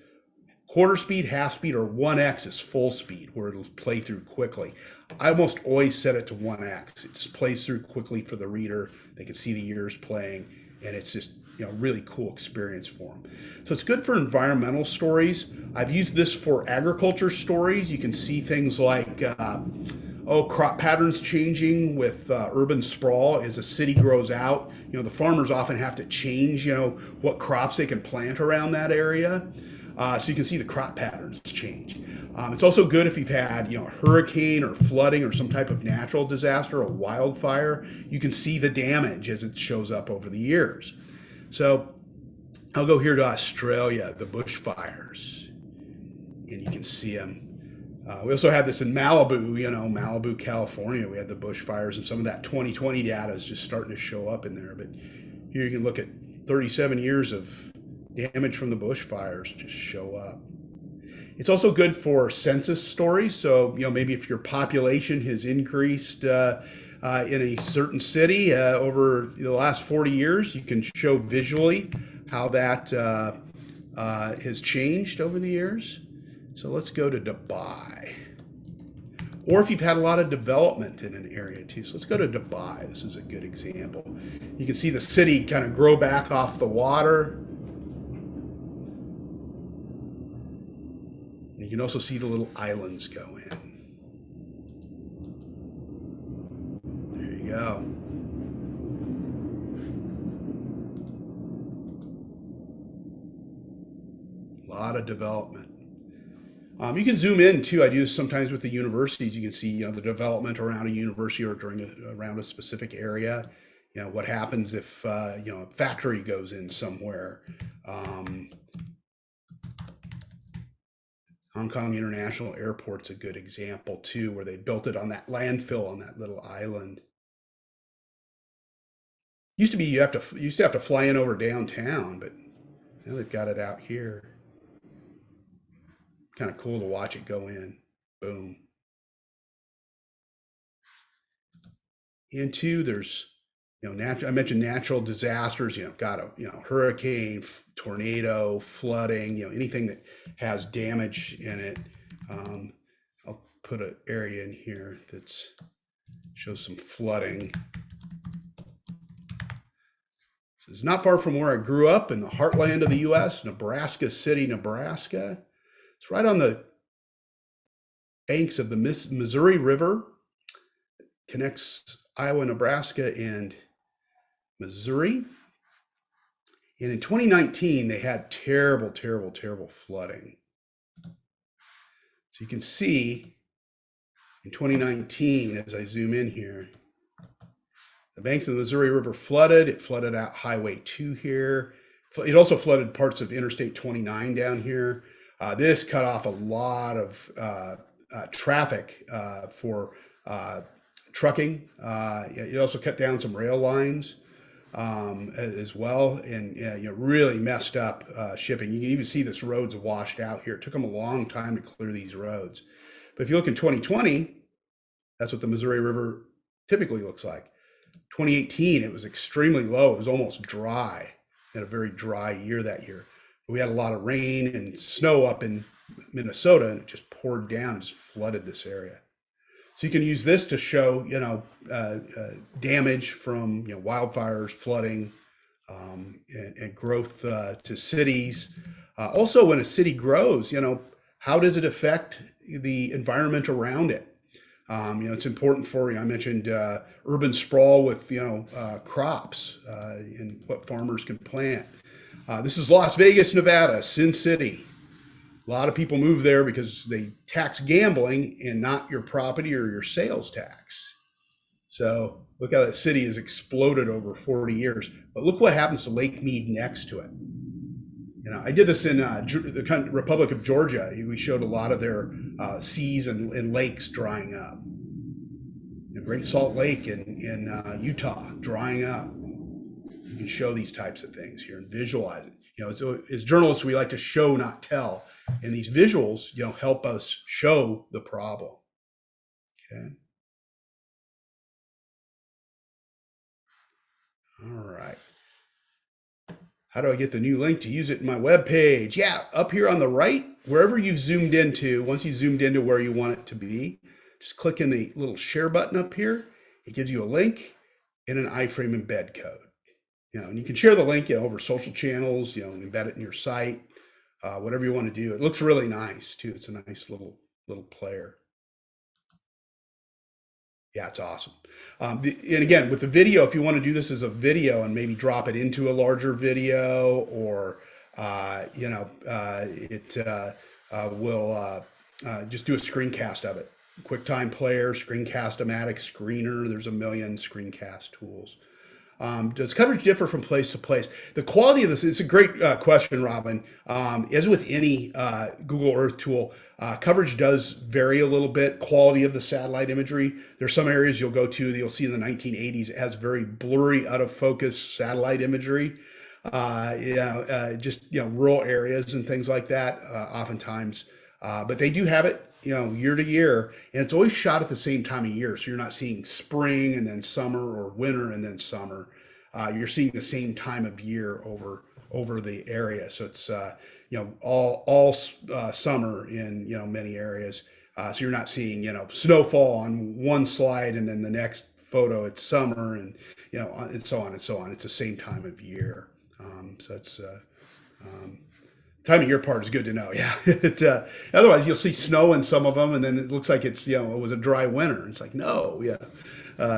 Quarter speed, half speed, or 1x is full speed, where it'll play through quickly. I almost always set it to 1x. It just plays through quickly for the reader. They can see the years playing, and it's just really cool experience for them. So it's good for environmental stories. I've used this for agriculture stories. You can see things like crop patterns changing with urban sprawl as a city grows out. The farmers often have to change what crops they can plant around that area. So you can see the crop patterns change. It's also good if you've had a hurricane or flooding or some type of natural disaster, a wildfire. You can see the damage as it shows up over the years. So I'll go here to Australia, the bushfires, and you can see them. We also had this in Malibu, Malibu, California. We had the bushfires, and some of that 2020 data is just starting to show up in there. But here you can look at 37 years of damage from the bushfires just show up. It's also good for census stories. So, maybe if your population has increased in a certain city over the last 40 years, you can show visually how that has changed over the years. So let's go to Dubai. Or if you've had a lot of development in an area too. So let's go to Dubai. This is a good example. You can see the city kind of grow back off the water. You can also see the little islands go in. There you go. A lot of development. You can zoom in too. I do this sometimes with the universities. You can see the development around a university or around a specific area. What happens if a factory goes in somewhere. Hong Kong International Airport's a good example too, where they built it on that landfill on that little island. Used to be you used to have to fly in over downtown, but now they've got it out here. Kind of cool to watch it go in. Boom. And two, there's I mentioned natural disasters. Got a hurricane, tornado, flooding. Anything that has damage in it. I'll put an area in here that shows some flooding. This is not far from where I grew up in the heartland of the U.S., Nebraska City, Nebraska. It's right on the banks of the Missouri River. It connects Iowa, Nebraska, and Missouri. And in 2019, they had terrible, terrible, terrible flooding. So you can see in 2019, as I zoom in here, the banks of the Missouri River flooded. It flooded out Highway 2 here. It also flooded parts of Interstate 29 down here. This cut off a lot of traffic for trucking. It also cut down some rail lines as well, and really messed up shipping. You can even see this road's washed out here. It took them a long time to clear these roads. But if you look in 2020, that's what the Missouri River typically looks like. 2018, it was extremely low. It was almost dry. We had a very dry year that year. We had a lot of rain and snow up in Minnesota, and it just poured down, just flooded this area. So you can use this to show, damage from wildfires, flooding, and growth to cities. Also, when a city grows, how does it affect the environment around it? It's important for, I mentioned urban sprawl with, crops and what farmers can plant. This is Las Vegas, Nevada, Sin City. A lot of people move there because they tax gambling and not your property or your sales tax. So look how that city has exploded over 40 years. But look what happens to Lake Mead next to it. I did this in the Republic of Georgia. We showed a lot of their seas and lakes drying up. Great Salt Lake in Utah drying up. You can show these types of things here and visualize it. So as journalists, we like to show, not tell. And these visuals, help us show the problem. Okay. All right. How do I get the new link to use it in my web page? Yeah, up here on the right, wherever you've zoomed into, once you zoomed into where you want it to be, just click in the little share button up here. It gives you a link and an iframe embed code. And you can share the link, over social channels, embed it in your site, whatever you want to do. It looks really nice too. It's a nice little player. Yeah, it's awesome. And again, with the video, if you want to do this as a video and maybe drop it into a larger video, or it will just do a screencast of it. QuickTime Player, Screencast-O-Matic, Screener. There's a million screencast tools. Does coverage differ from place to place? The quality of this, it's a great question, Robin. As with any Google Earth tool, coverage does vary a little bit. Quality of the satellite imagery. There's some areas you'll go to that you'll see in the 1980s, it has very blurry, out of focus satellite imagery. Just rural areas and things like that, oftentimes. But they do have it, year to year, and it's always shot at the same time of year. So you're not seeing spring and then summer, or winter and then summer. You're seeing the same time of year over the area. So it's all summer in many areas. So you're not seeing snowfall on one slide and then the next photo it's summer, and and so on and so on. It's the same time of year. So it's time of year part is good to know. Yeah. Otherwise, you'll see snow in some of them, and then it looks like it's it was a dry winter. It's like, no, yeah,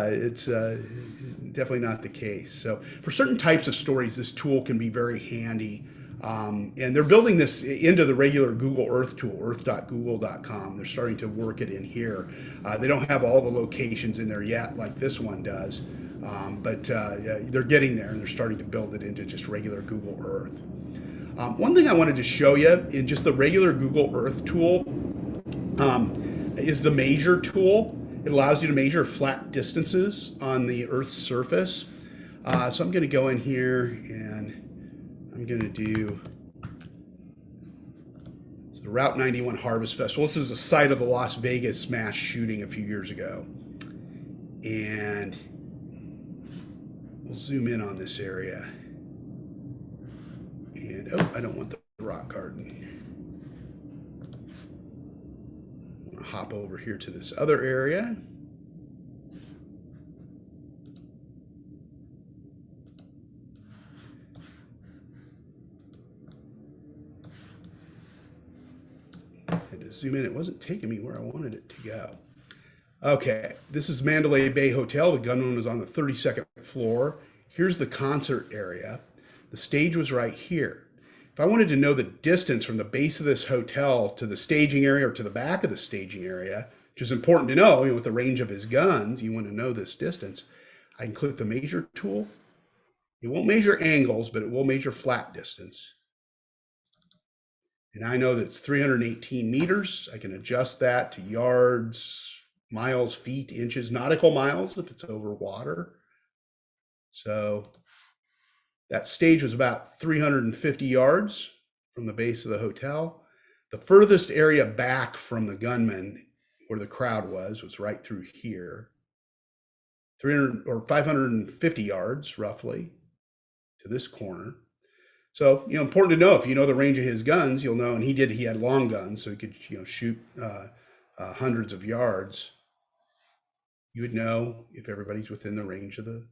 it's definitely not the case. So for certain types of stories, this tool can be very handy. And they're building this into the regular Google Earth tool, earth.google.com. They're starting to work it in here. They don't have all the locations in there yet, like this one does, but they're getting there, and they're starting to build it into just regular Google Earth. One thing I wanted to show you in just the regular Google Earth tool is the measure tool. It allows you to measure flat distances on the Earth's surface. So I'm going to go in here and I'm going to do the Route 91 Harvest Festival. This is the site of the Las Vegas mass shooting a few years ago. And we'll zoom in on this area. And, I don't want the rock garden. I'm going to hop over here to this other area. I had to zoom in. It wasn't taking me where I wanted it to go. Okay, this is Mandalay Bay Hotel. The gunman was on the 32nd floor. Here's the concert area. The stage was right here. If I wanted to know the distance from the base of this hotel to the staging area or to the back of the staging area, which is important to know, with the range of his guns, you want to know this distance, I can click the measure tool. It won't measure angles, but it will measure flat distance. And I know that it's 318 meters. I can adjust that to yards, miles, feet, inches, nautical miles if it's over water. So that stage was about 350 yards from the base of the hotel. The furthest area back from the gunman, where the crowd was right through here. 300 or 550 yards roughly to this corner. So, important to know, if you know the range of his guns, you'll know, and he had long guns, so he could, shoot hundreds of yards. You would know if everybody's within the range of the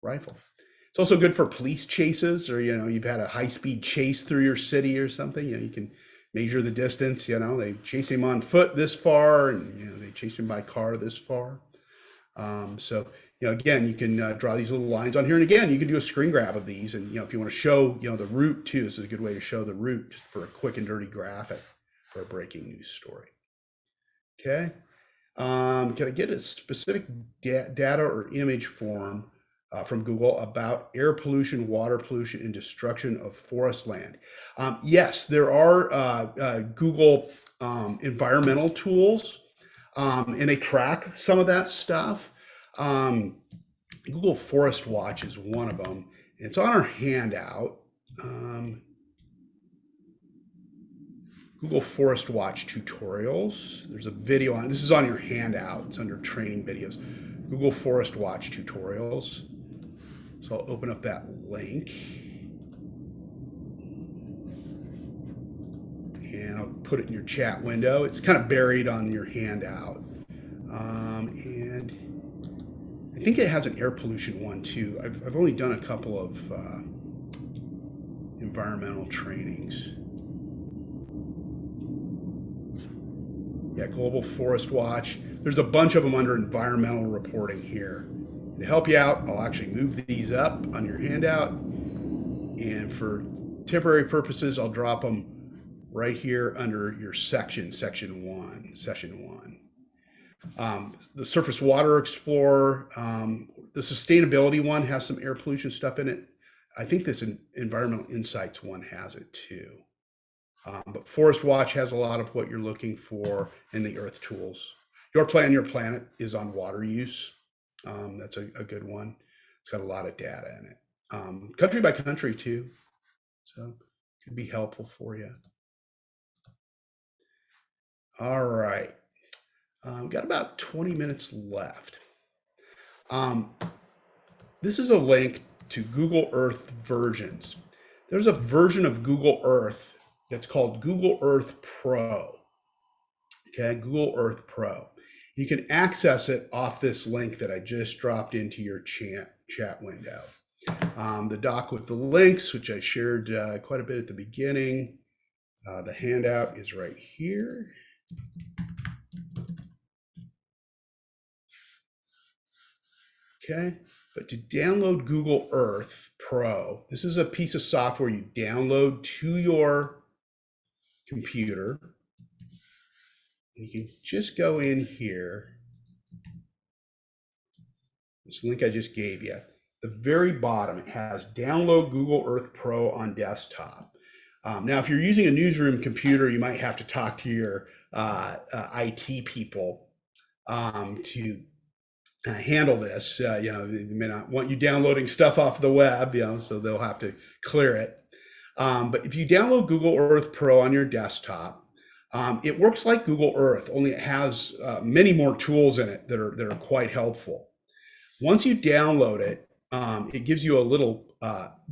rifle. It's also good for police chases, or, you've had a high speed chase through your city or something. You can measure the distance. They chased him on foot this far, and, they chased him by car this far. So, again, you can draw these little lines on here. And again, you can do a screen grab of these. And, if you want to show, the route too, this is a good way to show the route just for a quick and dirty graphic for a breaking news story. Okay. Can I get a specific data or image form from Google about air pollution, water pollution, and destruction of forest land? Yes, there are Google environmental tools, and they track some of that stuff. Google Forest Watch is one of them. It's on our handout. Google Forest Watch tutorials. There's a video on, this is on your handout. It's under training videos. Google Forest Watch tutorials. So I'll open up that link. And I'll put it in your chat window. It's kind of buried on your handout. And I think it has an air pollution one too. I've only done a couple of environmental trainings. Yeah, Global Forest Watch. There's a bunch of them under environmental reporting here. To help you out, I'll actually move these up on your handout. And for temporary purposes, I'll drop them right here under your section, session one. The Surface Water Explorer, the sustainability one has some air pollution stuff in it. I think this Environmental Insights one has it too. But Forest Watch has a lot of what you're looking for in the Earth tools. Your Plan, Your Planet is on water use. That's a good one. It's got a lot of data in it. Country by country too. So could be helpful for you. All right. We've got about 20 minutes left. This is a link to Google Earth versions. There's a version of Google Earth that's called Google Earth Pro. Okay, Google Earth Pro. You can access it off this link that I just dropped into your chat window. The doc with the links, which I shared quite a bit at the beginning. The handout is right here. Okay, but to download Google Earth Pro, this is a piece of software you download to your computer. You can just go in here. This link I just gave you. The very bottom, it has download Google Earth Pro on desktop. Now, if you're using a newsroom computer, you might have to talk to your IT people to handle this. They may not want you downloading stuff off the web, so they'll have to clear it. But if you download Google Earth Pro on your desktop, it works like Google Earth, only it has many more tools in it that are quite helpful. Once you download it, it gives you a little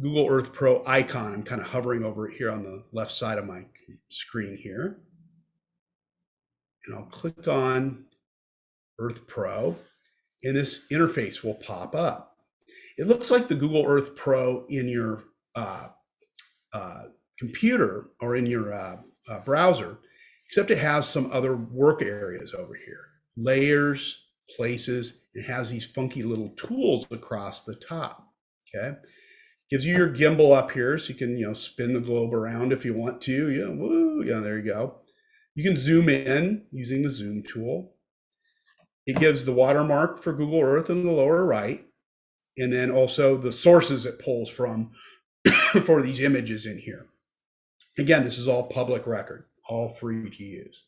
Google Earth Pro icon. I'm kind of hovering over it here on the left side of my screen here. And I'll click on Earth Pro, and this interface will pop up. It looks like the Google Earth Pro in your computer or in your browser, except it has some other work areas over here. Layers, places, it has these funky little tools across the top, okay? Gives you your gimbal up here, so you can, spin the globe around if you want to. There you go. You can zoom in using the zoom tool. It gives the watermark for Google Earth in the lower right, and then also the sources it pulls from for these images in here. Again, this is all public record, all free to use.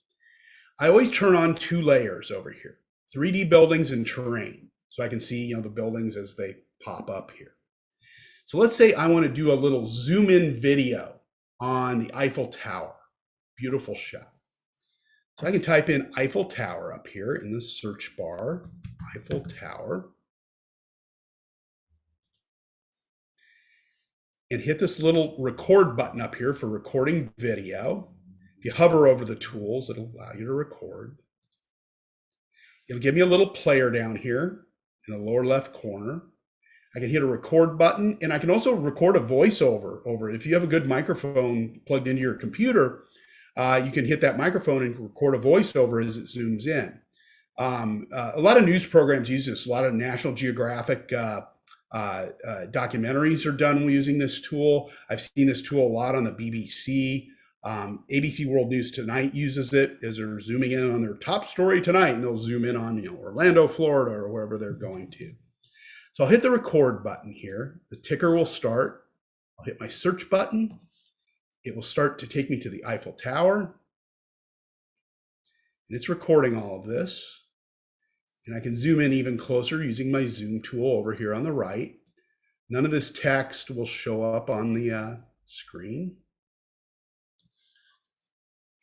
I always turn on two layers over here, 3D buildings and terrain, so I can see the buildings as they pop up here. So let's say I want to do a little zoom in video on the Eiffel Tower. Beautiful shot. So I can type in Eiffel Tower up here in the search bar, Eiffel Tower. and hit this little record button up here for recording video. If you hover over the tools, it'll allow you to record. It'll give me a little player down here in the lower left corner. I can hit a record button, and I can also record a voiceover over it. If you have a good microphone plugged into your computer, you can hit that microphone and record a voiceover as it zooms in. A lot of news programs use this. A lot of National Geographic documentaries are done using this tool. I've seen this tool a lot on the BBC. ABC World News Tonight uses it as they're zooming in on their top story tonight, and they'll zoom in on Orlando, Florida, or wherever they're going to. So I'll hit the record button here. The ticker will start. I'll hit my search button. It will start to take me to the Eiffel Tower. And it's recording all of this. And I can zoom in even closer using my zoom tool over here on the right. None of this text will show up on the screen.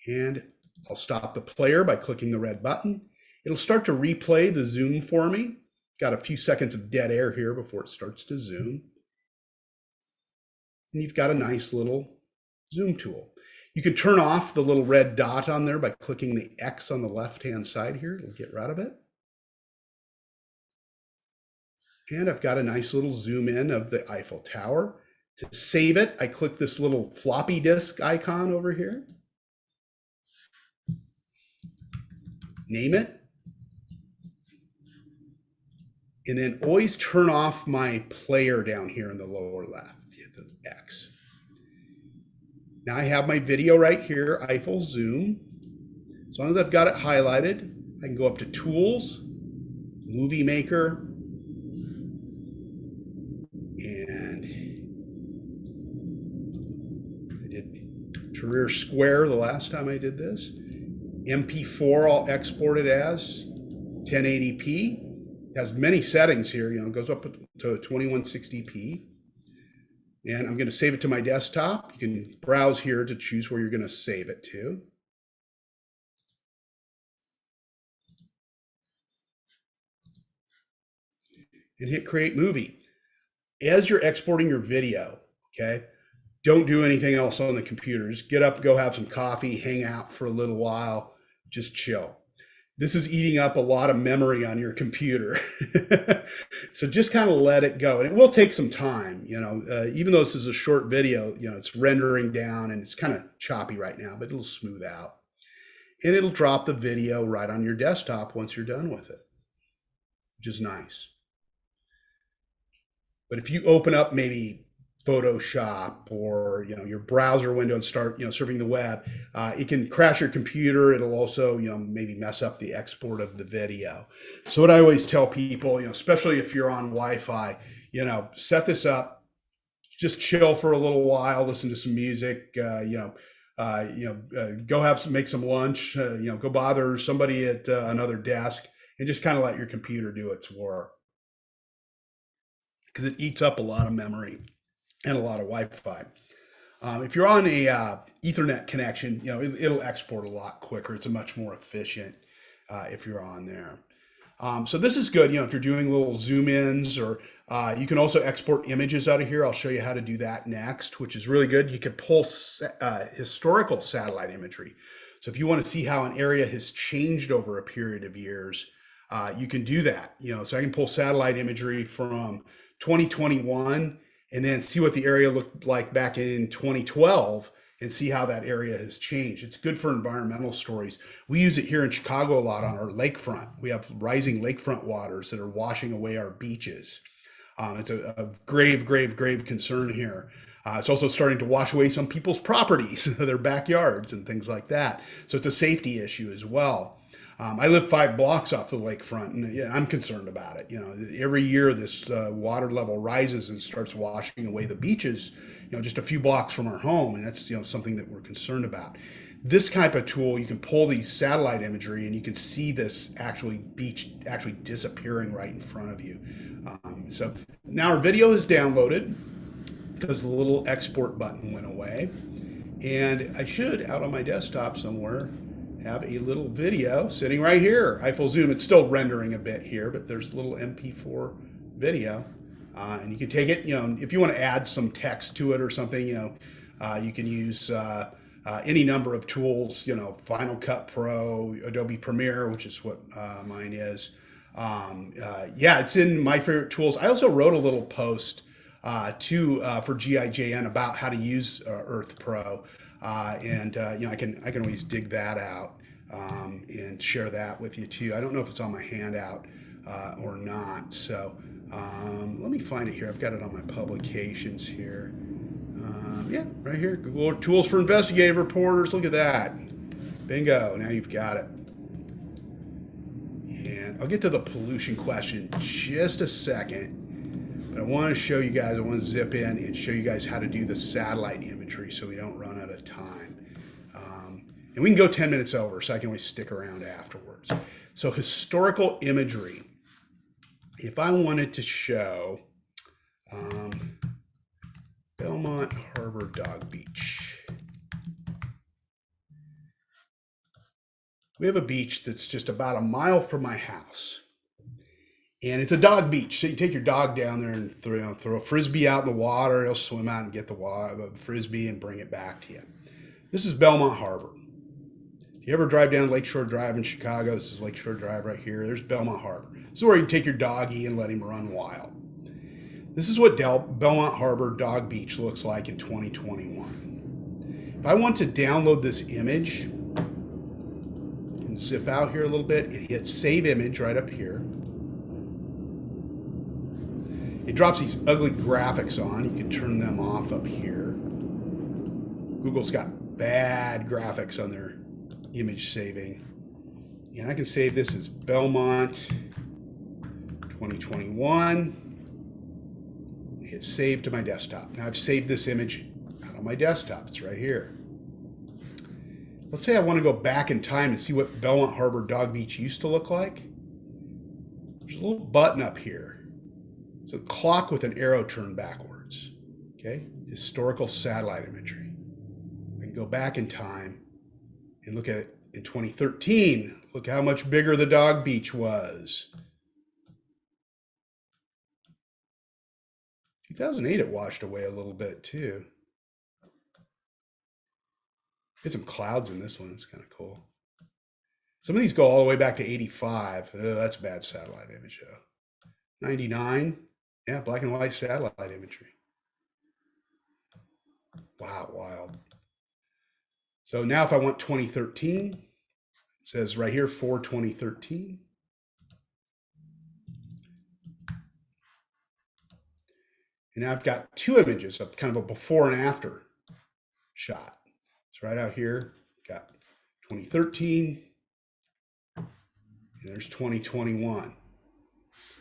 And I'll stop the player by clicking the red button. It'll start to replay the zoom for me. Got a few seconds of dead air here before it starts to zoom. And you've got a nice little zoom tool. You can turn off the little red dot on there by clicking the X on the left-hand side here. It'll get rid of it. And I've got a nice little zoom in of the Eiffel Tower. To save it, I click this little floppy disk icon over here. Name it. And then always turn off my player down here in the lower left. Hit the X. Now I have my video right here, Eiffel Zoom. As long as I've got it highlighted, I can go up to Tools, Movie Maker, and I did Career Square the last time I did this. MP4 I'll export it as 1080p. Has many settings here, it goes up to 2160p. And I'm going to save it to my desktop. You can browse here to choose where you're going to save it to. And hit Create Movie. As you're exporting your video, okay, don't do anything else on the computer. Just get up, go have some coffee, hang out for a little while, just chill. This is eating up a lot of memory on your computer. So just kind of let it go. And it will take some time, even though this is a short video, it's rendering down and it's kind of choppy right now, but it'll smooth out. And it'll drop the video right on your desktop once you're done with it, which is nice. But if you open up maybe Photoshop or your browser window and start surfing the web, it can crash your computer. It'll also maybe mess up the export of the video. So what I always tell people, especially if you're on Wi-Fi, set this up, just chill for a little while, listen to some music, go make some lunch, go bother somebody at another desk, and just kind of let your computer do its work, because it eats up a lot of memory and a lot of Wi-Fi. If you're on a Ethernet connection, it'll export a lot quicker. It's a much more efficient if you're on there. So this is good, if you're doing little zoom ins, or you can also export images out of here. I'll show you how to do that next, which is really good. You can pull historical satellite imagery. So if you want to see how an area has changed over a period of years, you can do that. So I can pull satellite imagery from 2021 and then see what the area looked like back in 2012 and see how that area has changed. It's good for environmental stories. We use it here in Chicago a lot on our lakefront. We have rising lakefront waters that are washing away our beaches. It's a grave concern here. It's also starting to wash away some people's properties, their backyards and things like that. So it's a safety issue as well. I live 5 blocks off the lakefront, and I'm concerned about it. Every year this water level rises and starts washing away the beaches, just a few blocks from our home, and that's something that we're concerned about. This type of tool, you can pull these satellite imagery, and you can see this beach actually disappearing right in front of you. So now our video is downloaded because the little export button went away, and I should, out on my desktop somewhere, have a little video sitting right here. Eiffel Zoom. It's still rendering a bit here, but there's a little MP4 video. And you can take it, if you want to add some text to it or something, you can use any number of tools, Final Cut Pro, Adobe Premiere, which is what mine is. Yeah, it's in my favorite tools. I also wrote a little post for GIJN about how to use Earth Pro, and I can always dig that out and share that with you too. I don't know if it's on my handout or not, so let me find it here. I've got it on my publications here. Yeah, right here. Google Tools for Investigative Reporters. Look at that. Bingo. Now you've got it. And I'll get to the pollution question in just a second. But I want to show you guys, I want to zip in and show you guys how to do the satellite imagery so we don't run out of time. And we can go 10 minutes over, so I can always stick around afterwards. So historical imagery. If I wanted to show Belmont Harbor Dog Beach. We have a beach that's just about a mile from my house. And it's a dog beach. So you take your dog down there and throw a frisbee out in the water. He'll swim out and get the frisbee and bring it back to you. This is Belmont Harbor. If you ever drive down Lakeshore Drive in Chicago, this is Lakeshore Drive right here. There's Belmont Harbor. This is where you can take your doggy and let him run wild. This is what Belmont Harbor Dog Beach looks like in 2021. If I want to download this image, I can zip out here a little bit and hit Save Image right up here. It drops these ugly graphics on. You can turn them off up here. Google's got bad graphics on their image saving. And I can save this as Belmont 2021. Hit save to my desktop. Now I've saved this image out on my desktop. It's right here. Let's say I want to go back in time and see what Belmont Harbor Dog Beach used to look like. There's a little button up here. It's a clock with an arrow turned backwards. Okay, historical satellite imagery. I can go back in time and look at it in 2013. Look how much bigger the dog beach was. 2008, it washed away a little bit too. Get some clouds in this one. It's kind of cool. Some of these go all the way back to 85. Oh, that's bad satellite image though. 99. Yeah, black and white satellite imagery. Wow, wild. So now if I want 2013, it says right here for 2013. And now I've got two images of kind of a before and after shot. So right out here, got 2013, and there's 2021.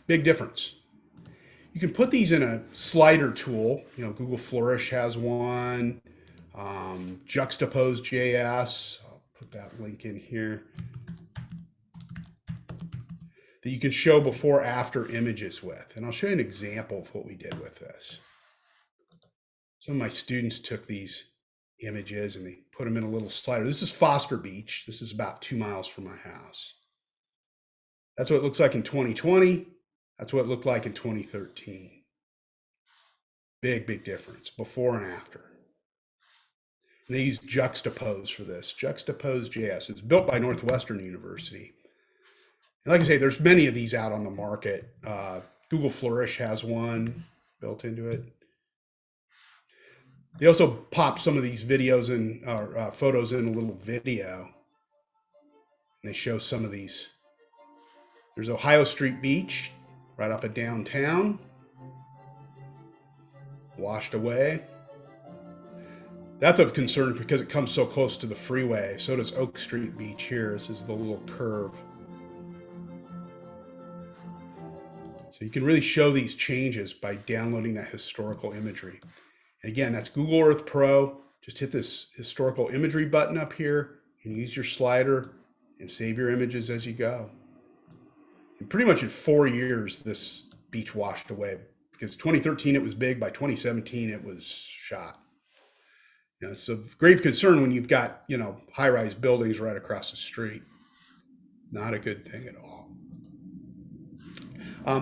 Big difference. You can put these in a slider tool. Google Flourish has one. GIJCs. I'll put that link in here. That you can show before after images with. And I'll show you an example of what we did with this. Some of my students took these images and they put them in a little slider. This is Foster Beach. This is about 2 miles from my house. That's what it looks like in 2020. That's what it looked like in 2013. Big, big difference, before and after. And they use Juxtapose for this. Juxtapose.js. It's built by Northwestern University. And like I say, there's many of these out on the market. Google Flourish has one built into it. They also pop some of these videos in, or photos in a little video. And they show some of these. There's Ohio Street Beach, right off of downtown. Washed away. That's of concern because it comes so close to the freeway. So does Oak Street Beach here. This is the little curve. So you can really show these changes by downloading that historical imagery. And again, that's Google Earth Pro. Just hit this historical imagery button up here and use your slider and save your images as you go. And pretty much in 4 years, this beach washed away because 2013 it was big. By 2017 it was shot. It's of grave concern when you've got high-rise buildings right across the street. Not a good thing at all.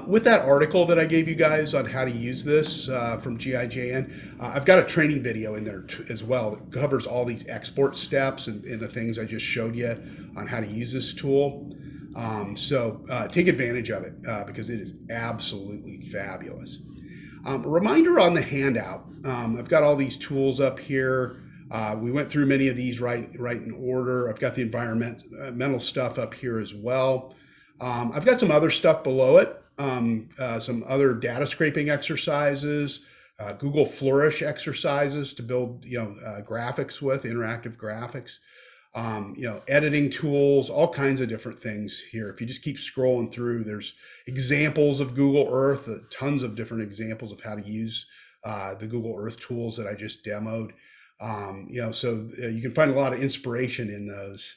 With that article that I gave you guys on how to use this from GIJN, I've got a training video in there as well that covers all these export steps and the things I just showed you on how to use this tool. So take advantage of it because it is absolutely fabulous. A reminder on the handout, I've got all these tools up here. We went through many of these right in order. I've got the environmental stuff up here as well. I've got some other stuff below it, some other data scraping exercises, Google Flourish exercises to build, graphics with, interactive graphics, editing tools, all kinds of different things here. If you just keep scrolling through, there's examples of Google Earth, tons of different examples of how to use the Google Earth tools that I just demoed. So you can find a lot of inspiration in those.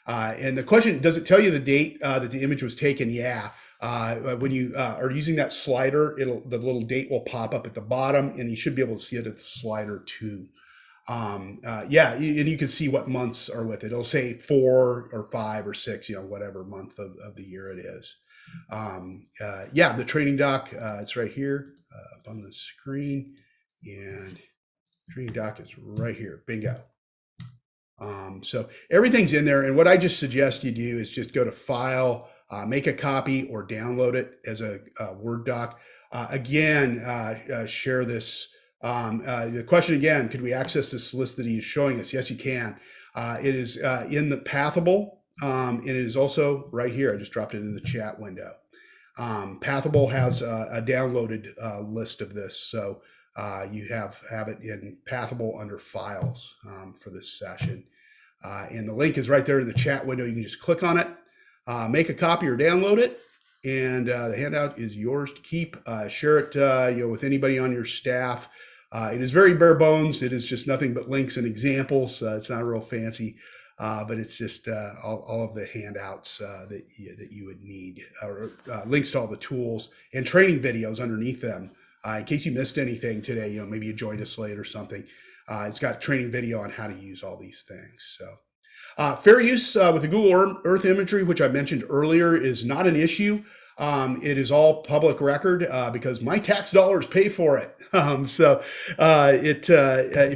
And the question, does it tell you the date that the image was taken? Yeah. When you are using that slider, the little date will pop up at the bottom, and you should be able to see it at the slider too. And you can see what months are with it. It'll say 4 or 5 or 6, whatever month of the year it is. The training doc, it's right here up on the screen, and training doc is right here. Bingo. So everything's in there, and what I just suggest you do is just go to File, make a copy, or download it as a Word doc. Share this. The question again, could we access this list that he is showing us? Yes, you can. It is in the Pathable, and it is also right here. I just dropped it in the chat window. Pathable has a downloaded list of this, so you have it in Pathable under Files for this session. And the link is right there in the chat window. You can just click on it, make a copy or download it, and the handout is yours to keep. Share it with anybody on your staff. It is very bare bones. It is just nothing but links and examples. It's not real fancy, but it's just all of the handouts that you would need, or links to all the tools and training videos underneath them. In case you missed anything today, maybe you joined us late or something. It's got training video on how to use all these things. So fair use with the Google Earth imagery, which I mentioned earlier, is not an issue. It is all public record because my tax dollars pay for it. If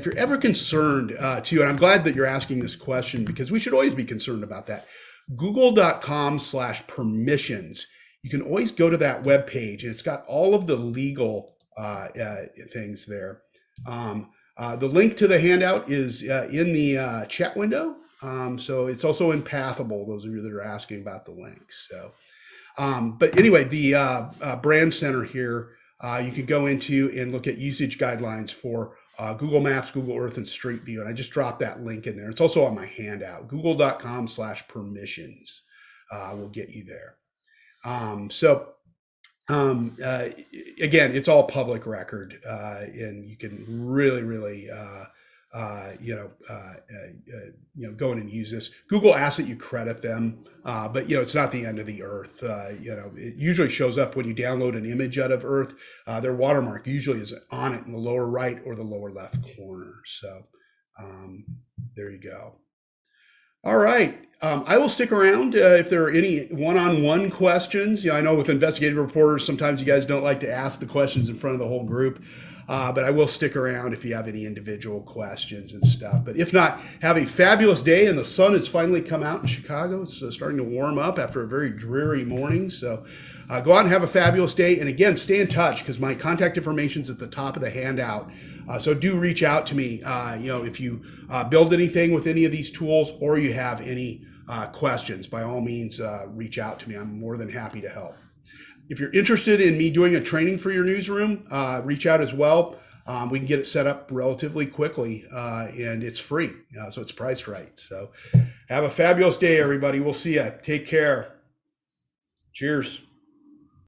you're ever concerned and I'm glad that you're asking this question because we should always be concerned about that. Google.com/permissions. You can always go to that web page, and it's got all of the legal things there. The link to the handout is in the chat window. So it's also in Pathable, those of you that are asking about the links. So, but anyway, the brand center here, you can go into and look at usage guidelines for Google Maps, Google Earth, and Street View. And I just dropped that link in there. It's also on my handout. Google.com/permissions will get you there. Again, it's all public record, and you can really, go in and use this. Google asks that you credit them, but it's not the end of the earth. It usually shows up when you download an image out of Earth. Their watermark usually is on it in the lower right or the lower left corner. So there you go. All right. I will stick around if there are any one-on-one questions. I know with investigative reporters, sometimes you guys don't like to ask the questions in front of the whole group, but I will stick around if you have any individual questions and stuff. But if not, have a fabulous day, and the sun has finally come out in Chicago. It's starting to warm up after a very dreary morning. So go out and have a fabulous day. And again, stay in touch because my contact information is at the top of the handout. So do reach out to me, if you build anything with any of these tools or you have any questions, by all means, reach out to me. I'm more than happy to help. If you're interested in me doing a training for your newsroom, reach out as well. We can get it set up relatively quickly, and it's free, so it's priced right. So have a fabulous day, everybody. We'll see you. Take care. Cheers.